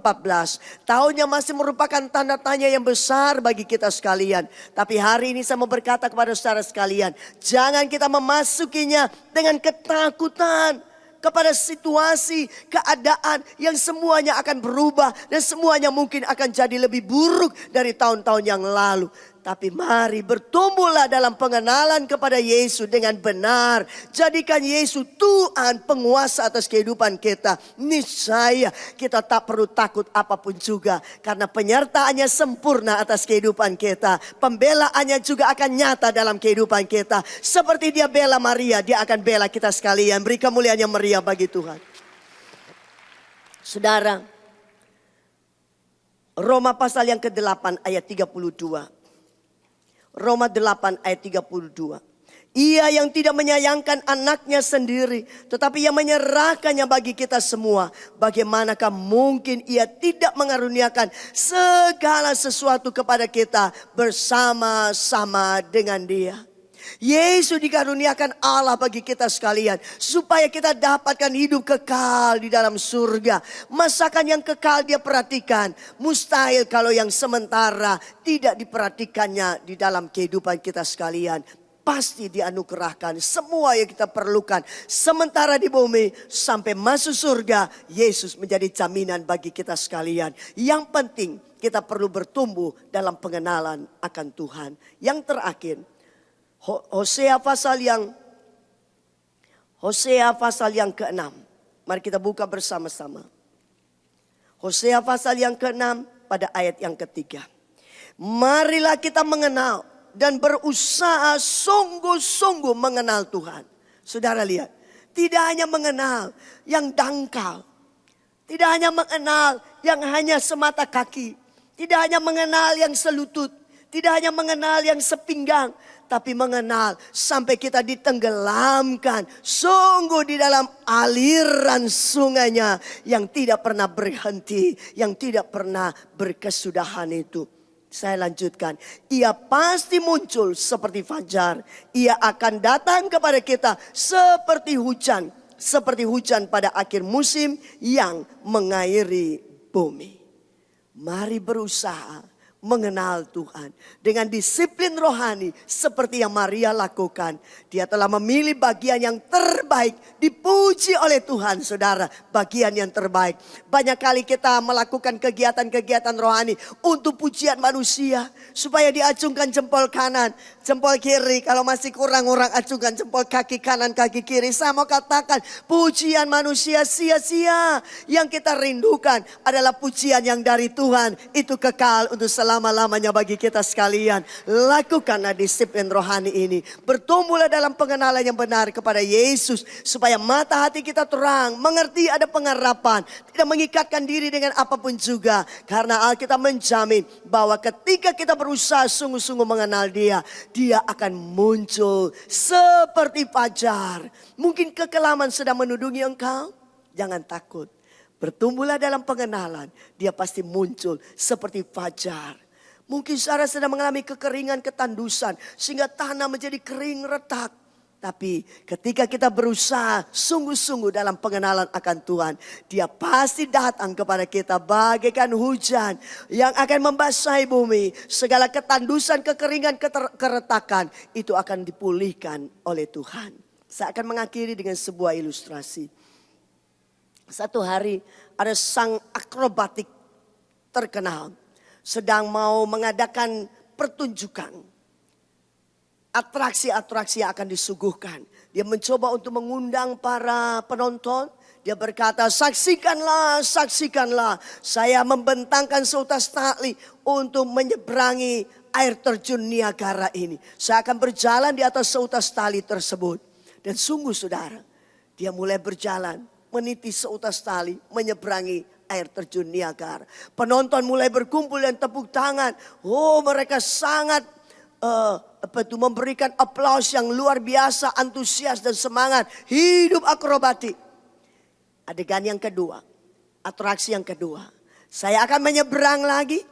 Tahun yang masih merupakan tanda tanya yang besar bagi kita sekalian. Tapi hari ini saya mau berkata kepada saudara sekalian, jangan kita memasukinya dengan ketakutan. Kepada situasi, keadaan yang semuanya akan berubah. Dan semuanya mungkin akan jadi lebih buruk dari tahun-tahun yang lalu. Tapi mari bertumbuhlah dalam pengenalan kepada Yesus dengan benar. Jadikan Yesus Tuhan penguasa atas kehidupan kita. Niscaya kita tak perlu takut apapun juga. Karena penyertaannya sempurna atas kehidupan kita. Pembelaannya juga akan nyata dalam kehidupan kita. Seperti dia bela Maria, dia akan bela kita sekalian. Beri kemuliaan yang meriah bagi Tuhan. Saudara, Roma pasal yang ke-8 ayat 32. Roma 8 ayat 32. Ia yang tidak menyayangkan anaknya sendiri, tetapi yang menyerahkannya bagi kita semua. Bagaimanakah mungkin ia tidak mengaruniakan segala sesuatu kepada kita bersama-sama dengan dia. Yesus dikaruniakan Allah bagi kita sekalian. Supaya kita dapatkan hidup kekal di dalam surga. Masakan yang kekal dia perhatikan. Mustahil kalau yang sementara tidak diperhatikannya di dalam kehidupan kita sekalian. Pasti dianugerahkan semua yang kita perlukan. Sementara di bumi sampai masuk surga. Yesus menjadi jaminan bagi kita sekalian. Yang penting kita perlu bertumbuh dalam pengenalan akan Tuhan. Yang terakhir. Hosea pasal yang ke-6. Mari kita buka bersama-sama. Hosea pasal yang ke-6 pada ayat yang ketiga. Marilah kita mengenal dan berusaha sungguh-sungguh mengenal Tuhan. Saudara lihat, tidak hanya mengenal yang dangkal. Tidak hanya mengenal yang hanya semata kaki. Tidak hanya mengenal yang selutut. Tidak hanya mengenal yang sepinggang. Tapi mengenal sampai kita ditenggelamkan sungguh di dalam aliran sungainya yang tidak pernah berhenti, yang tidak pernah berkesudahan itu. Saya lanjutkan, ia pasti muncul seperti fajar, ia akan datang kepada kita seperti hujan pada akhir musim yang mengairi bumi. Mari berusaha mengenal Tuhan dengan disiplin rohani seperti yang Maria lakukan. Dia telah memilih bagian yang terbaik, dipuji oleh Tuhan saudara, bagian yang terbaik. Banyak kali kita melakukan kegiatan-kegiatan rohani untuk pujian manusia supaya diacungkan jempol kanan, jempol kiri. Kalau masih kurang orang acungkan jempol kaki kanan, kaki kiri. Saya mau katakan pujian manusia sia-sia. Yang kita rindukan adalah pujian yang dari Tuhan, itu kekal untuk selama-lamanya bagi kita sekalian. Lakukanlah disiplin rohani ini. Bertumbuhlah dalam pengenalan yang benar kepada Yesus. Supaya mata hati kita terang. Mengerti ada pengharapan. Tidak mengikatkan diri dengan apapun juga. Karena Alkitab menjamin bahwa ketika kita berusaha sungguh-sungguh mengenal dia. Dia akan muncul seperti fajar. Mungkin kekelaman sedang menudungi engkau. Jangan takut. Bertumbuhlah dalam pengenalan. Dia pasti muncul seperti fajar. Mungkin saudara sedang mengalami kekeringan, ketandusan. Sehingga tanah menjadi kering retak. Tapi ketika kita berusaha sungguh-sungguh dalam pengenalan akan Tuhan, Dia pasti datang kepada kita bagaikan hujan yang akan membasahi bumi. Segala ketandusan, kekeringan, keretakan itu akan dipulihkan oleh Tuhan. Saya akan mengakhiri dengan sebuah ilustrasi. Satu hari ada sang akrobatik terkenal sedang mau mengadakan pertunjukan. Atraksi-atraksi yang akan disuguhkan. Dia mencoba untuk mengundang para penonton. Dia berkata, saksikanlah, saksikanlah. Saya membentangkan seutas tali untuk menyeberangi air terjun Niagara ini. Saya akan berjalan di atas seutas tali tersebut. Dan sungguh saudara, dia mulai berjalan, meniti seutas tali, menyeberangi air terjun Niagara. Penonton mulai berkumpul dan tepuk tangan. Oh, mereka sangat memberikan aplaus yang luar biasa, antusias dan semangat. Hidup akrobatik. Adegan yang kedua, atraksi yang kedua. Saya akan menyeberang lagi,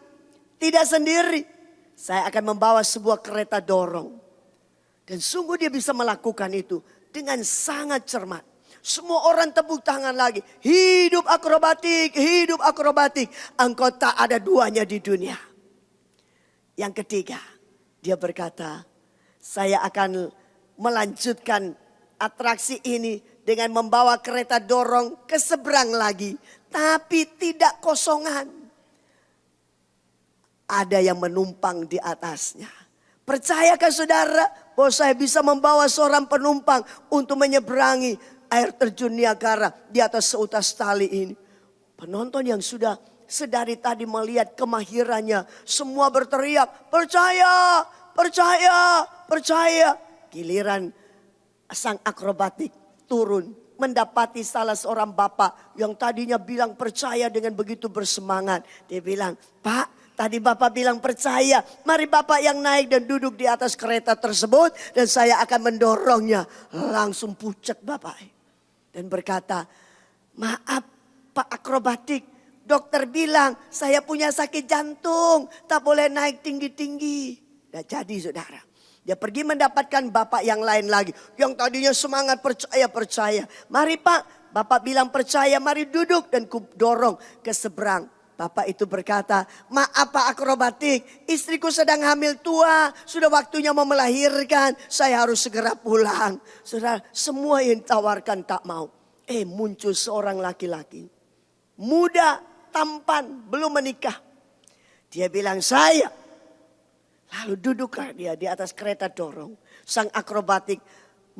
tidak sendiri. Saya akan membawa sebuah kereta dorong. Dan sungguh dia bisa melakukan itu dengan sangat cermat. Semua orang tepuk tangan lagi. Hidup akrobatik, hidup akrobatik. Engkau tak ada duanya di dunia. Yang ketiga, dia berkata, saya akan melanjutkan atraksi ini dengan membawa kereta dorong ke seberang lagi. Tapi tidak kosongan. Ada yang menumpang di atasnya. Percayakah saudara bahwa saya bisa membawa seorang penumpang untuk menyeberangi air terjun Niagara di atas seutas tali ini? Penonton yang sudah sedari tadi melihat kemahirannya, semua berteriak, percaya, percaya, percaya. Giliran sang akrobatik turun, mendapati salah seorang bapak yang tadinya bilang percaya dengan begitu bersemangat. Dia bilang, Pak, tadi bapak bilang percaya, mari bapak yang naik dan duduk di atas kereta tersebut dan saya akan mendorongnya. Langsung pucat bapak dan berkata, maaf Pak akrobatik, dokter bilang saya punya sakit jantung, tak boleh naik tinggi-tinggi. Nah jadi saudara, dia pergi mendapatkan bapak yang lain lagi. Yang tadinya semangat percaya. Mari Pak, bapak bilang percaya, mari duduk dan ku dorong ke seberang. Bapak itu berkata, maaf Pak akrobatik, istriku sedang hamil tua, sudah waktunya mau melahirkan, saya harus segera pulang. Saudara, semua yang ditawarkan tak mau. Muncul seorang laki-laki, muda, tampan, belum menikah. Dia bilang saya. Lalu duduklah dia di atas kereta dorong. Sang akrobatik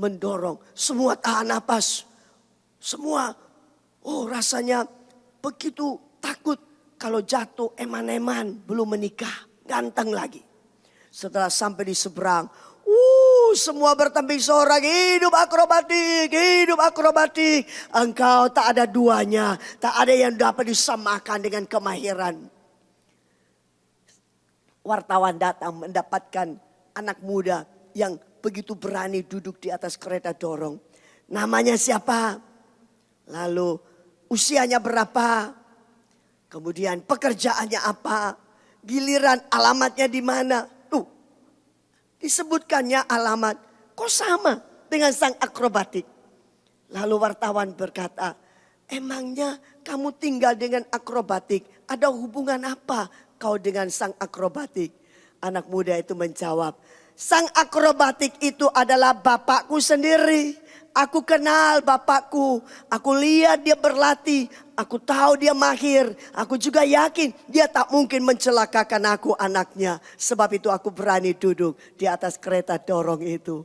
mendorong. Semua tahan napas. Semua rasanya begitu takut. Kalau jatuh eman-eman belum menikah. Ganteng lagi. Setelah sampai di seberang. Semua bertembing sorak. Hidup akrobatik, hidup akrobatik. Engkau tak ada duanya. Tak ada yang dapat disamakan dengan kemahiran. Wartawan datang mendapatkan anak muda yang begitu berani duduk di atas kereta dorong. Namanya siapa? Lalu usianya berapa? Kemudian pekerjaannya apa? Giliran alamatnya di mana? Disebutkannya alamat. Kok sama dengan sang akrobatik? Lalu wartawan berkata, emangnya kamu tinggal dengan akrobatik? Ada hubungan apa kau dengan sang akrobatik? Anak muda itu menjawab, sang akrobatik itu adalah bapakku sendiri. Aku kenal bapakku, aku lihat dia berlatih, aku tahu dia mahir. Aku juga yakin dia tak mungkin mencelakakan aku anaknya. Sebab itu aku berani duduk di atas kereta dorong itu.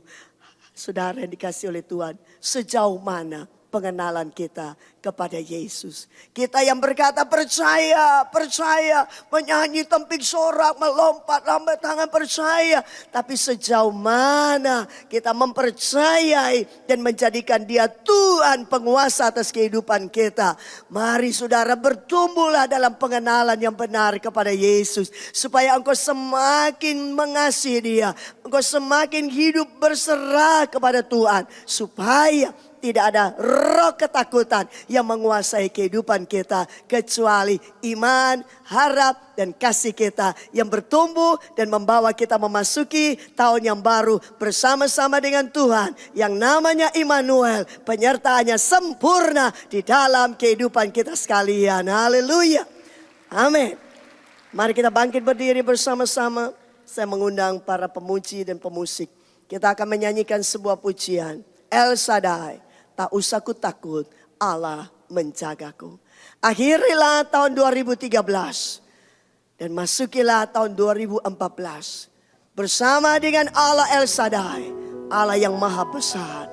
Saudara yang dikasih oleh Tuhan, sejauh mana pengenalan kita kepada Yesus? Kita yang berkata percaya, percaya, menyanyi tempik sorak, melompat, lambat tangan percaya. Tapi sejauh mana kita mempercayai dan menjadikan dia Tuhan penguasa atas kehidupan kita? Mari saudara bertumbuhlah dalam pengenalan yang benar kepada Yesus. Supaya engkau semakin mengasihi dia. Engkau semakin hidup berserah kepada Tuhan. Supaya tidak ada roh ketakutan yang menguasai kehidupan kita kecuali iman, harap, dan kasih kita yang bertumbuh dan membawa kita memasuki tahun yang baru bersama-sama dengan Tuhan yang namanya Immanuel, penyertaannya sempurna di dalam kehidupan kita sekalian. Haleluya. Amin. Mari kita bangkit berdiri bersama-sama. Saya mengundang para pemuji dan pemusik. Kita akan menyanyikan sebuah pujian. El Shaddai, tak usah ku takut, Allah menjagaku. Akhirilah tahun 2013 dan masukilah tahun 2014 bersama dengan Allah El Shaddai, Allah yang maha besar.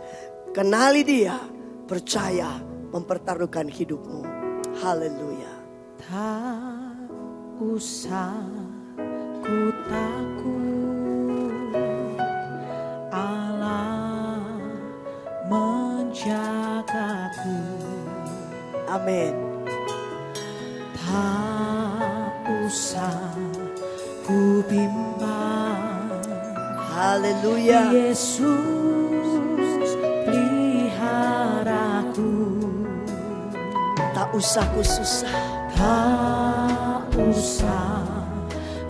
Kenali Dia, percaya, mempertaruhkan hidupmu. Haleluya. Tak usah ku takut, Allah menjagaku. Amin. Tak usah ku bimbang, Haleluya. Yesus peliharaku. Tak usah ku susah. Tak usah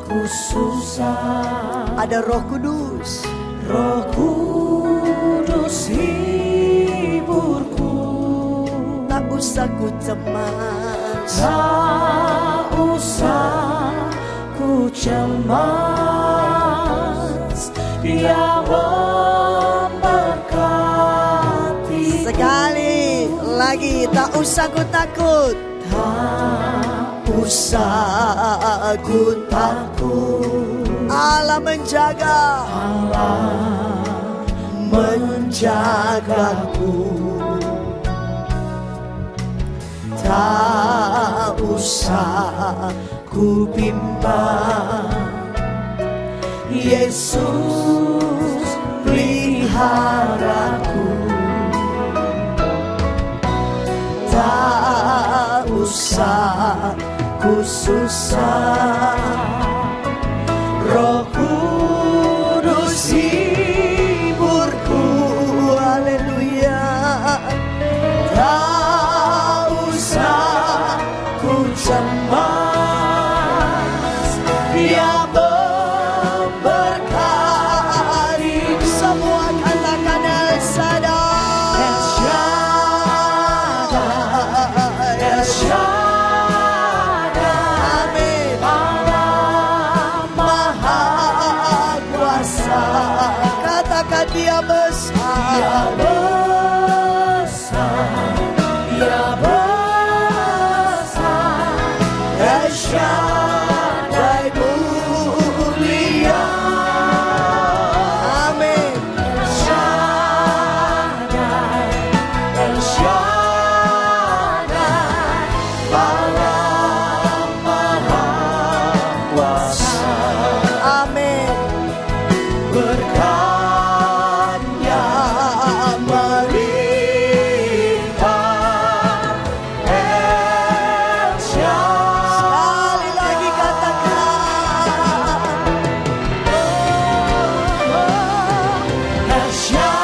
ku susah, Ada Roh Kudus. Roh Kudus hiburku. Tak usah ku cemas. Tak usah ku cemas, Dia memberkati. Sekali lagi, tak usah ku takut. Tak Usah ku takut. Allah menjaga. Allah Menjagaku. Tak usah ku bimbang, Yesus peliharaku. Tak usah ku susah, Roh Kudus hiburku. Haleluya. Tak usah ku cemas, Dia memberkati. Semua katakan El Shaddai. El Shaddai, El Shaddai. Amin. Allah Maha kuasa. Katakan Dia besar. Dia besar, Dia besar. El Shaddai mulia. Amin. El Shaddai, El Shaddai. Allah Maha Kuasa. Amin. Berkatnya melimpah. El Shaddai. Sekali lagi katakan. El Shaddai,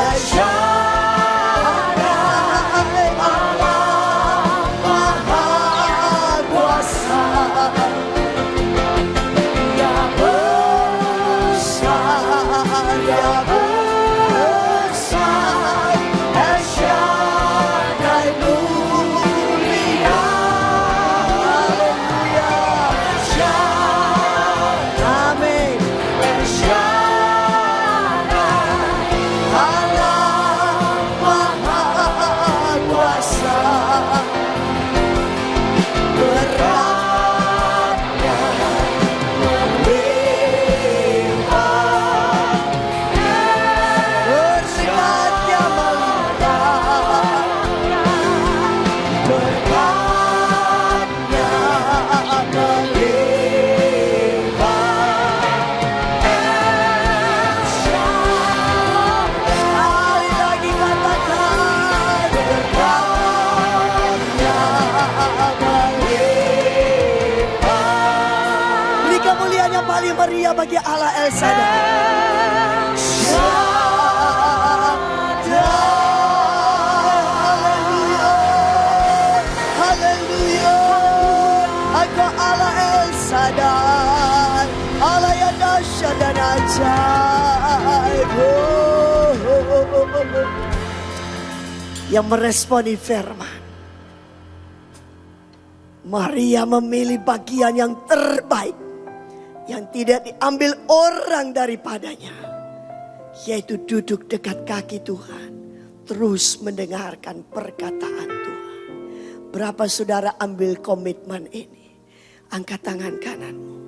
El Shaddai. Allah Maha Kuasa. Dia besar, Dia besar. El Shaddai mulia. Haleluya. El Shaddai, Amin. El Shaddai. Allah Maha Kuasa. Beratnya melimpah. Berkatnya melimpah. Berkatnya melimpah. El Shaddai. Sekali lagi katakan. Berkatnya melimpah. Beri kemuliaan yang paling meriah bagi Allah El Shaddai. Shaddai. yang meresponi firman. Maria memilih bagian yang terbaik yang tidak diambil orang daripadanya, yaitu duduk dekat kaki Tuhan, terus mendengarkan perkataan Tuhan. Berapa saudara ambil komitmen ini? Angkat tangan kananmu.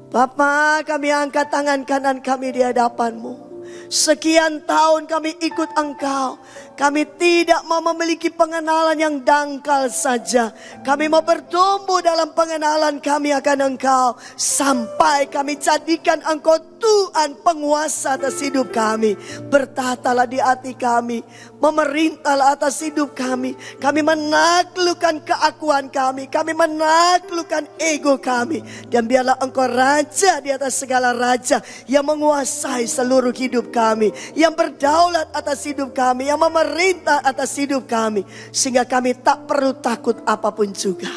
Bapa, kami angkat tangan kanan kami di hadapan-Mu. Sekian tahun kami ikut Engkau. Kami tidak mau memiliki pengenalan yang dangkal saja. Kami mau bertumbuh dalam pengenalan kami akan Engkau. Sampai kami jadikan Engkau Tuhan penguasa atas hidup kami. Bertatalah di hati kami. Memerintahlah atas hidup kami. Kami menaklukkan keakuan kami. Kami menaklukkan ego kami. Dan biarlah Engkau Raja di atas segala raja. Yang menguasai seluruh hidup kami. Yang berdaulat atas hidup kami. Yang memerintah atas hidup kami. Sehingga kami tak perlu takut apapun juga.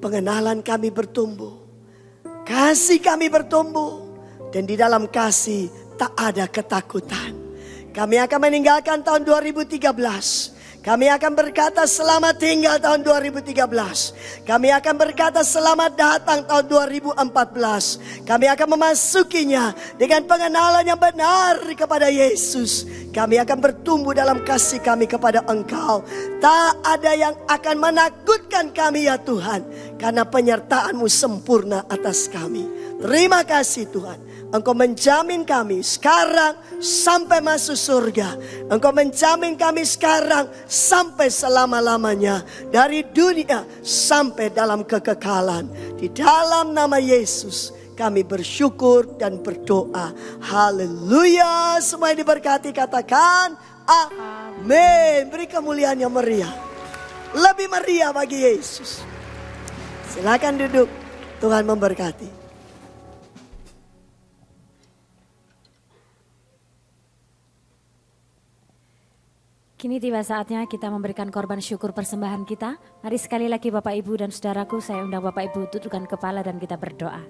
Pengenalan kami bertumbuh. Kasih kami bertumbuh. Dan di dalam kasih tak ada ketakutan. Kami akan meninggalkan tahun 2013. Kami akan berkata selamat tinggal tahun 2013. Kami akan berkata selamat datang tahun 2014. Kami akan memasukinya dengan pengenalan yang benar kepada Yesus. Kami akan bertumbuh dalam kasih kami kepada Engkau. Tak ada yang akan menakutkan kami ya Tuhan. Karena penyertaan-Mu sempurna atas kami. Terima kasih Tuhan. Engkau menjamin kami sekarang sampai masuk surga. Engkau menjamin kami sekarang sampai selama-lamanya. Dari dunia sampai dalam kekekalan. Di dalam nama Yesus kami bersyukur dan berdoa. Haleluya. Semua yang diberkati katakan amin. Beri kemuliaan yang meriah. Lebih meriah bagi Yesus. Silakan duduk. Tuhan memberkati. Kini tiba saatnya kita memberikan korban syukur persembahan kita. Mari sekali lagi Bapak Ibu dan Saudaraku, saya undang Bapak Ibu tundukkan kepala dan kita berdoa.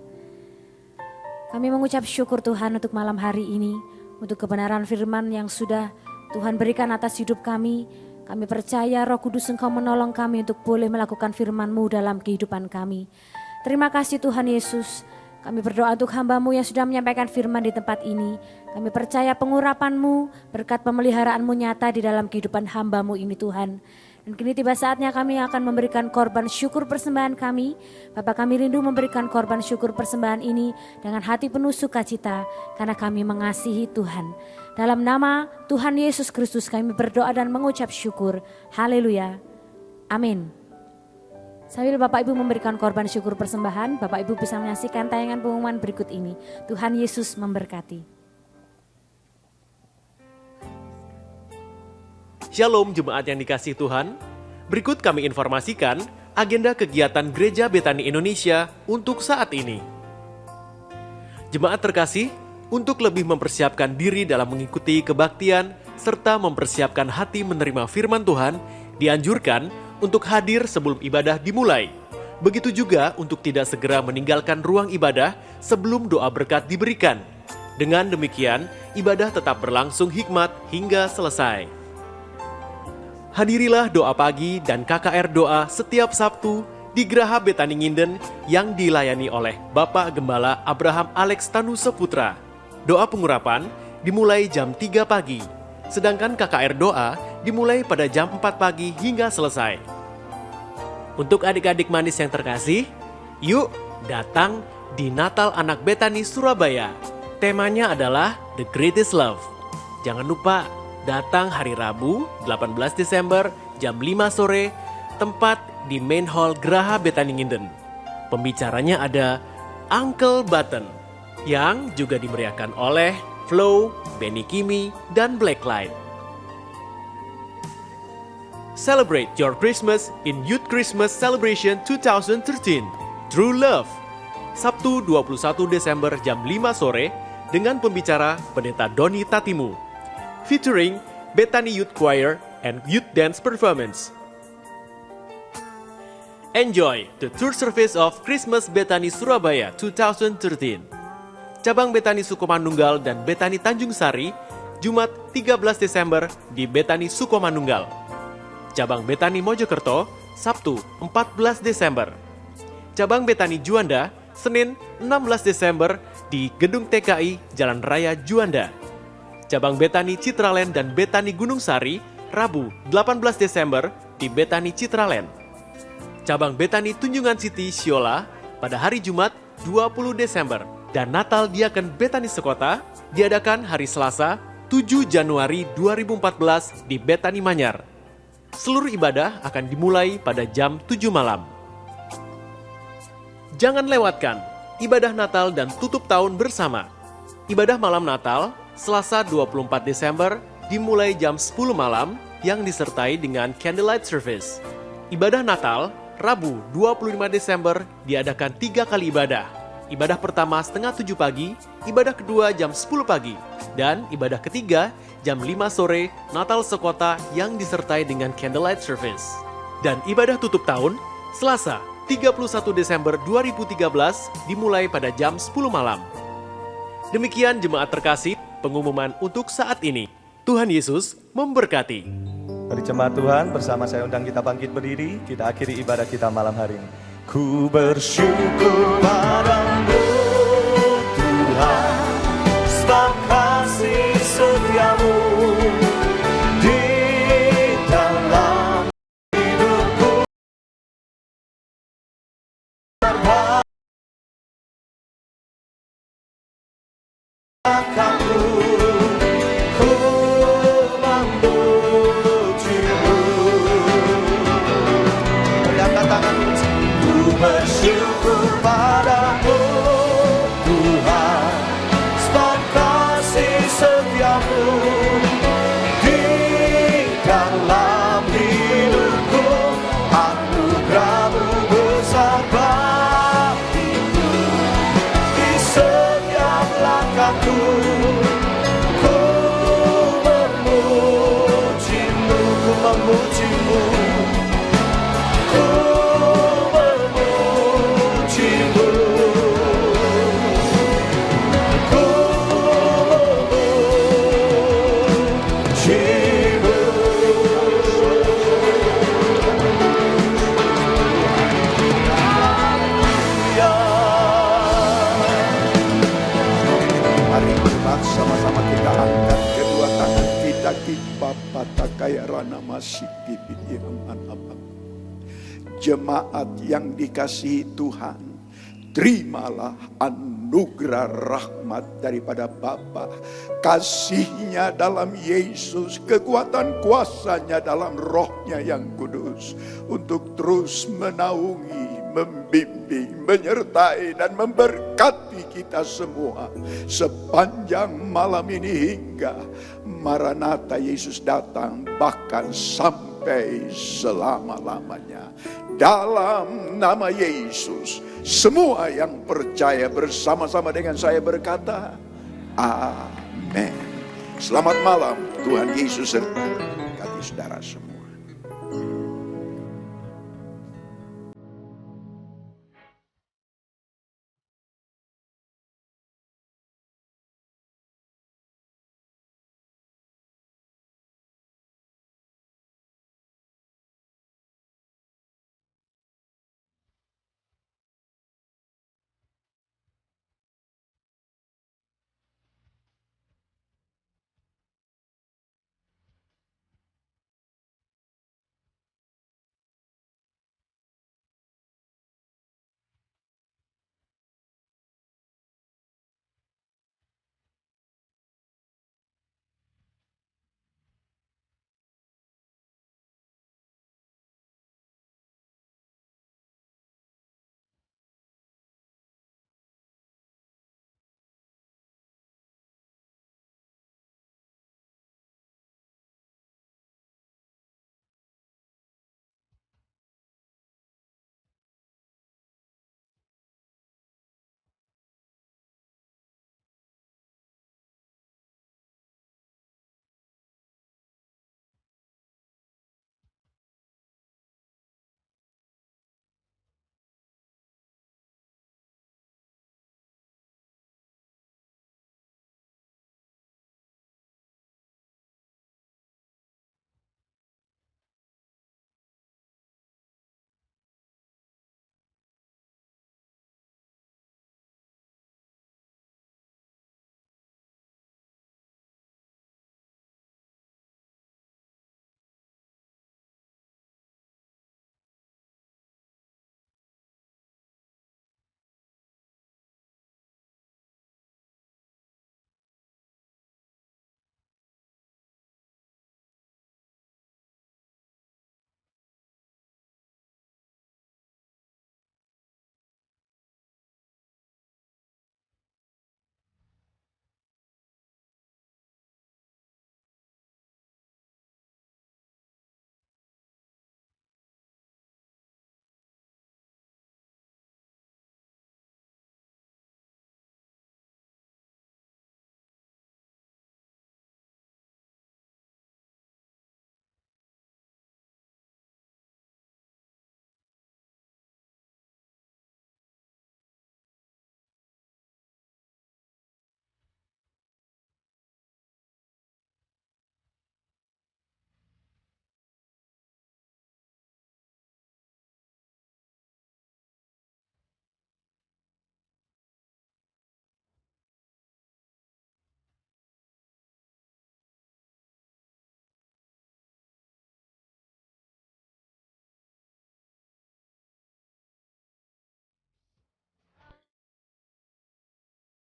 Kami mengucap syukur Tuhan untuk malam hari ini, untuk kebenaran firman yang sudah Tuhan berikan atas hidup kami. Kami percaya Roh Kudus Engkau menolong kami untuk boleh melakukan firman-Mu dalam kehidupan kami. Terima kasih Tuhan Yesus. Kami berdoa untuk hamba-Mu yang sudah menyampaikan firman di tempat ini. Kami percaya pengurapan-Mu, berkat pemeliharaan-Mu nyata di dalam kehidupan hamba-Mu ini Tuhan. Dan kini tiba saatnya kami akan memberikan korban syukur persembahan kami. Bapak kami rindu memberikan korban syukur persembahan ini dengan hati penuh sukacita karena kami mengasihi Tuhan. Dalam nama Tuhan Yesus Kristus kami berdoa dan mengucap syukur. Haleluya. Amin. Sambil Bapak Ibu memberikan korban syukur persembahan, Bapak Ibu bisa menyaksikan tayangan pengumuman berikut ini. Tuhan Yesus memberkati. Shalom jemaat yang dikasihi Tuhan. Berikut kami informasikan agenda kegiatan Gereja Betani Indonesia untuk saat ini. Jemaat terkasih, untuk lebih mempersiapkan diri dalam mengikuti kebaktian serta mempersiapkan hati menerima firman Tuhan, dianjurkan untuk hadir sebelum ibadah dimulai. Begitu juga untuk tidak segera meninggalkan ruang ibadah sebelum doa berkat diberikan. Dengan demikian, ibadah tetap berlangsung hikmat hingga selesai. Hadirilah doa pagi dan KKR doa setiap Sabtu di Geraha Betani Nginden yang dilayani oleh Bapak Gembala Abraham Alex Tanuse Putra. Doa pengurapan dimulai jam 3 pagi, sedangkan KKR doa dimulai pada jam 4 pagi hingga selesai. Untuk adik-adik manis yang terkasih, yuk datang di Natal Anak Betani Surabaya. Temanya adalah The Greatest Love. Jangan lupa datang hari Rabu 18 Desember jam 5 sore, tempat di Main Hall Geraha Betani Nginden. Pembicaranya ada Uncle Button yang juga dimeriahkan oleh Flow, Benny Kimi, dan Blacklight. Celebrate your Christmas in Youth Christmas Celebration 2013 True Love. Sabtu 21 Desember jam 5 sore dengan pembicara Pendeta Doni Tatimu. Featuring Betani Youth Choir and Youth Dance Performance. Enjoy the tour service of Christmas Betani Surabaya 2013. Cabang Betani Sukomanunggal dan Betani Tanjung Sari Jumat 13 Desember di Betani Sukomanunggal. Cabang Betani Mojokerto, Sabtu 14 Desember. Cabang Betani Juanda, Senin 16 Desember di Gedung TKI Jalan Raya Juanda. Cabang Betani Citraland dan Betani Gunung Sari, Rabu 18 Desember di Betani Citraland. Cabang Betani Tunjungan City Siola pada hari Jumat 20 Desember. Dan Natal Diaken Betani Sekota diadakan hari Selasa 7 Januari 2014 di Betani Manyar. Seluruh ibadah akan dimulai pada jam 7 malam. Jangan lewatkan ibadah Natal dan tutup tahun bersama. Ibadah malam Natal Selasa 24 Desember dimulai jam 10 malam yang disertai dengan candlelight service. Ibadah Natal Rabu 25 Desember diadakan 3 kali ibadah. Ibadah pertama setengah 7 pagi, ibadah kedua jam 10 pagi, dan ibadah ketiga jam 5 sore Natal Sekota yang disertai dengan candlelight service. Dan ibadah tutup tahun Selasa 31 Desember 2013 dimulai pada jam 10 malam. Demikian jemaat terkasih, pengumuman untuk saat ini. Tuhan Yesus memberkati. Mari jemaat Tuhan, bersama saya undang kita bangkit berdiri, kita akhiri ibadah kita malam hari ini. Ku bersyukur padamu Tuhan, sebab kasih setiamu di dalam hidupku. Aku ku memujimu. Beri angkat tanganmu. Ku bersyukur padamu Tuhan, sebab kasih setiamu di dalam hidupku. Anugerahmu besar bagiku di setiap langkahku. Ku memujimu, ku memujimu. Sama-sama kita angkat kedua tangan kita di Bapa Takaya Rana Masih. Jemaat yang dikasihi Tuhan, terimalah anugerah rahmat daripada Bapa, kasihnya dalam Yesus, kekuatan kuasanya dalam rohnya yang kudus, untuk terus menaungi, membimbing, menyertai dan memberkati kita semua sepanjang malam ini hingga Maranatha Yesus datang, bahkan sampai selama-lamanya. Dalam nama Yesus, semua yang percaya bersama-sama dengan saya berkata, amin. Selamat malam, Tuhan Yesus sertai saudara semua.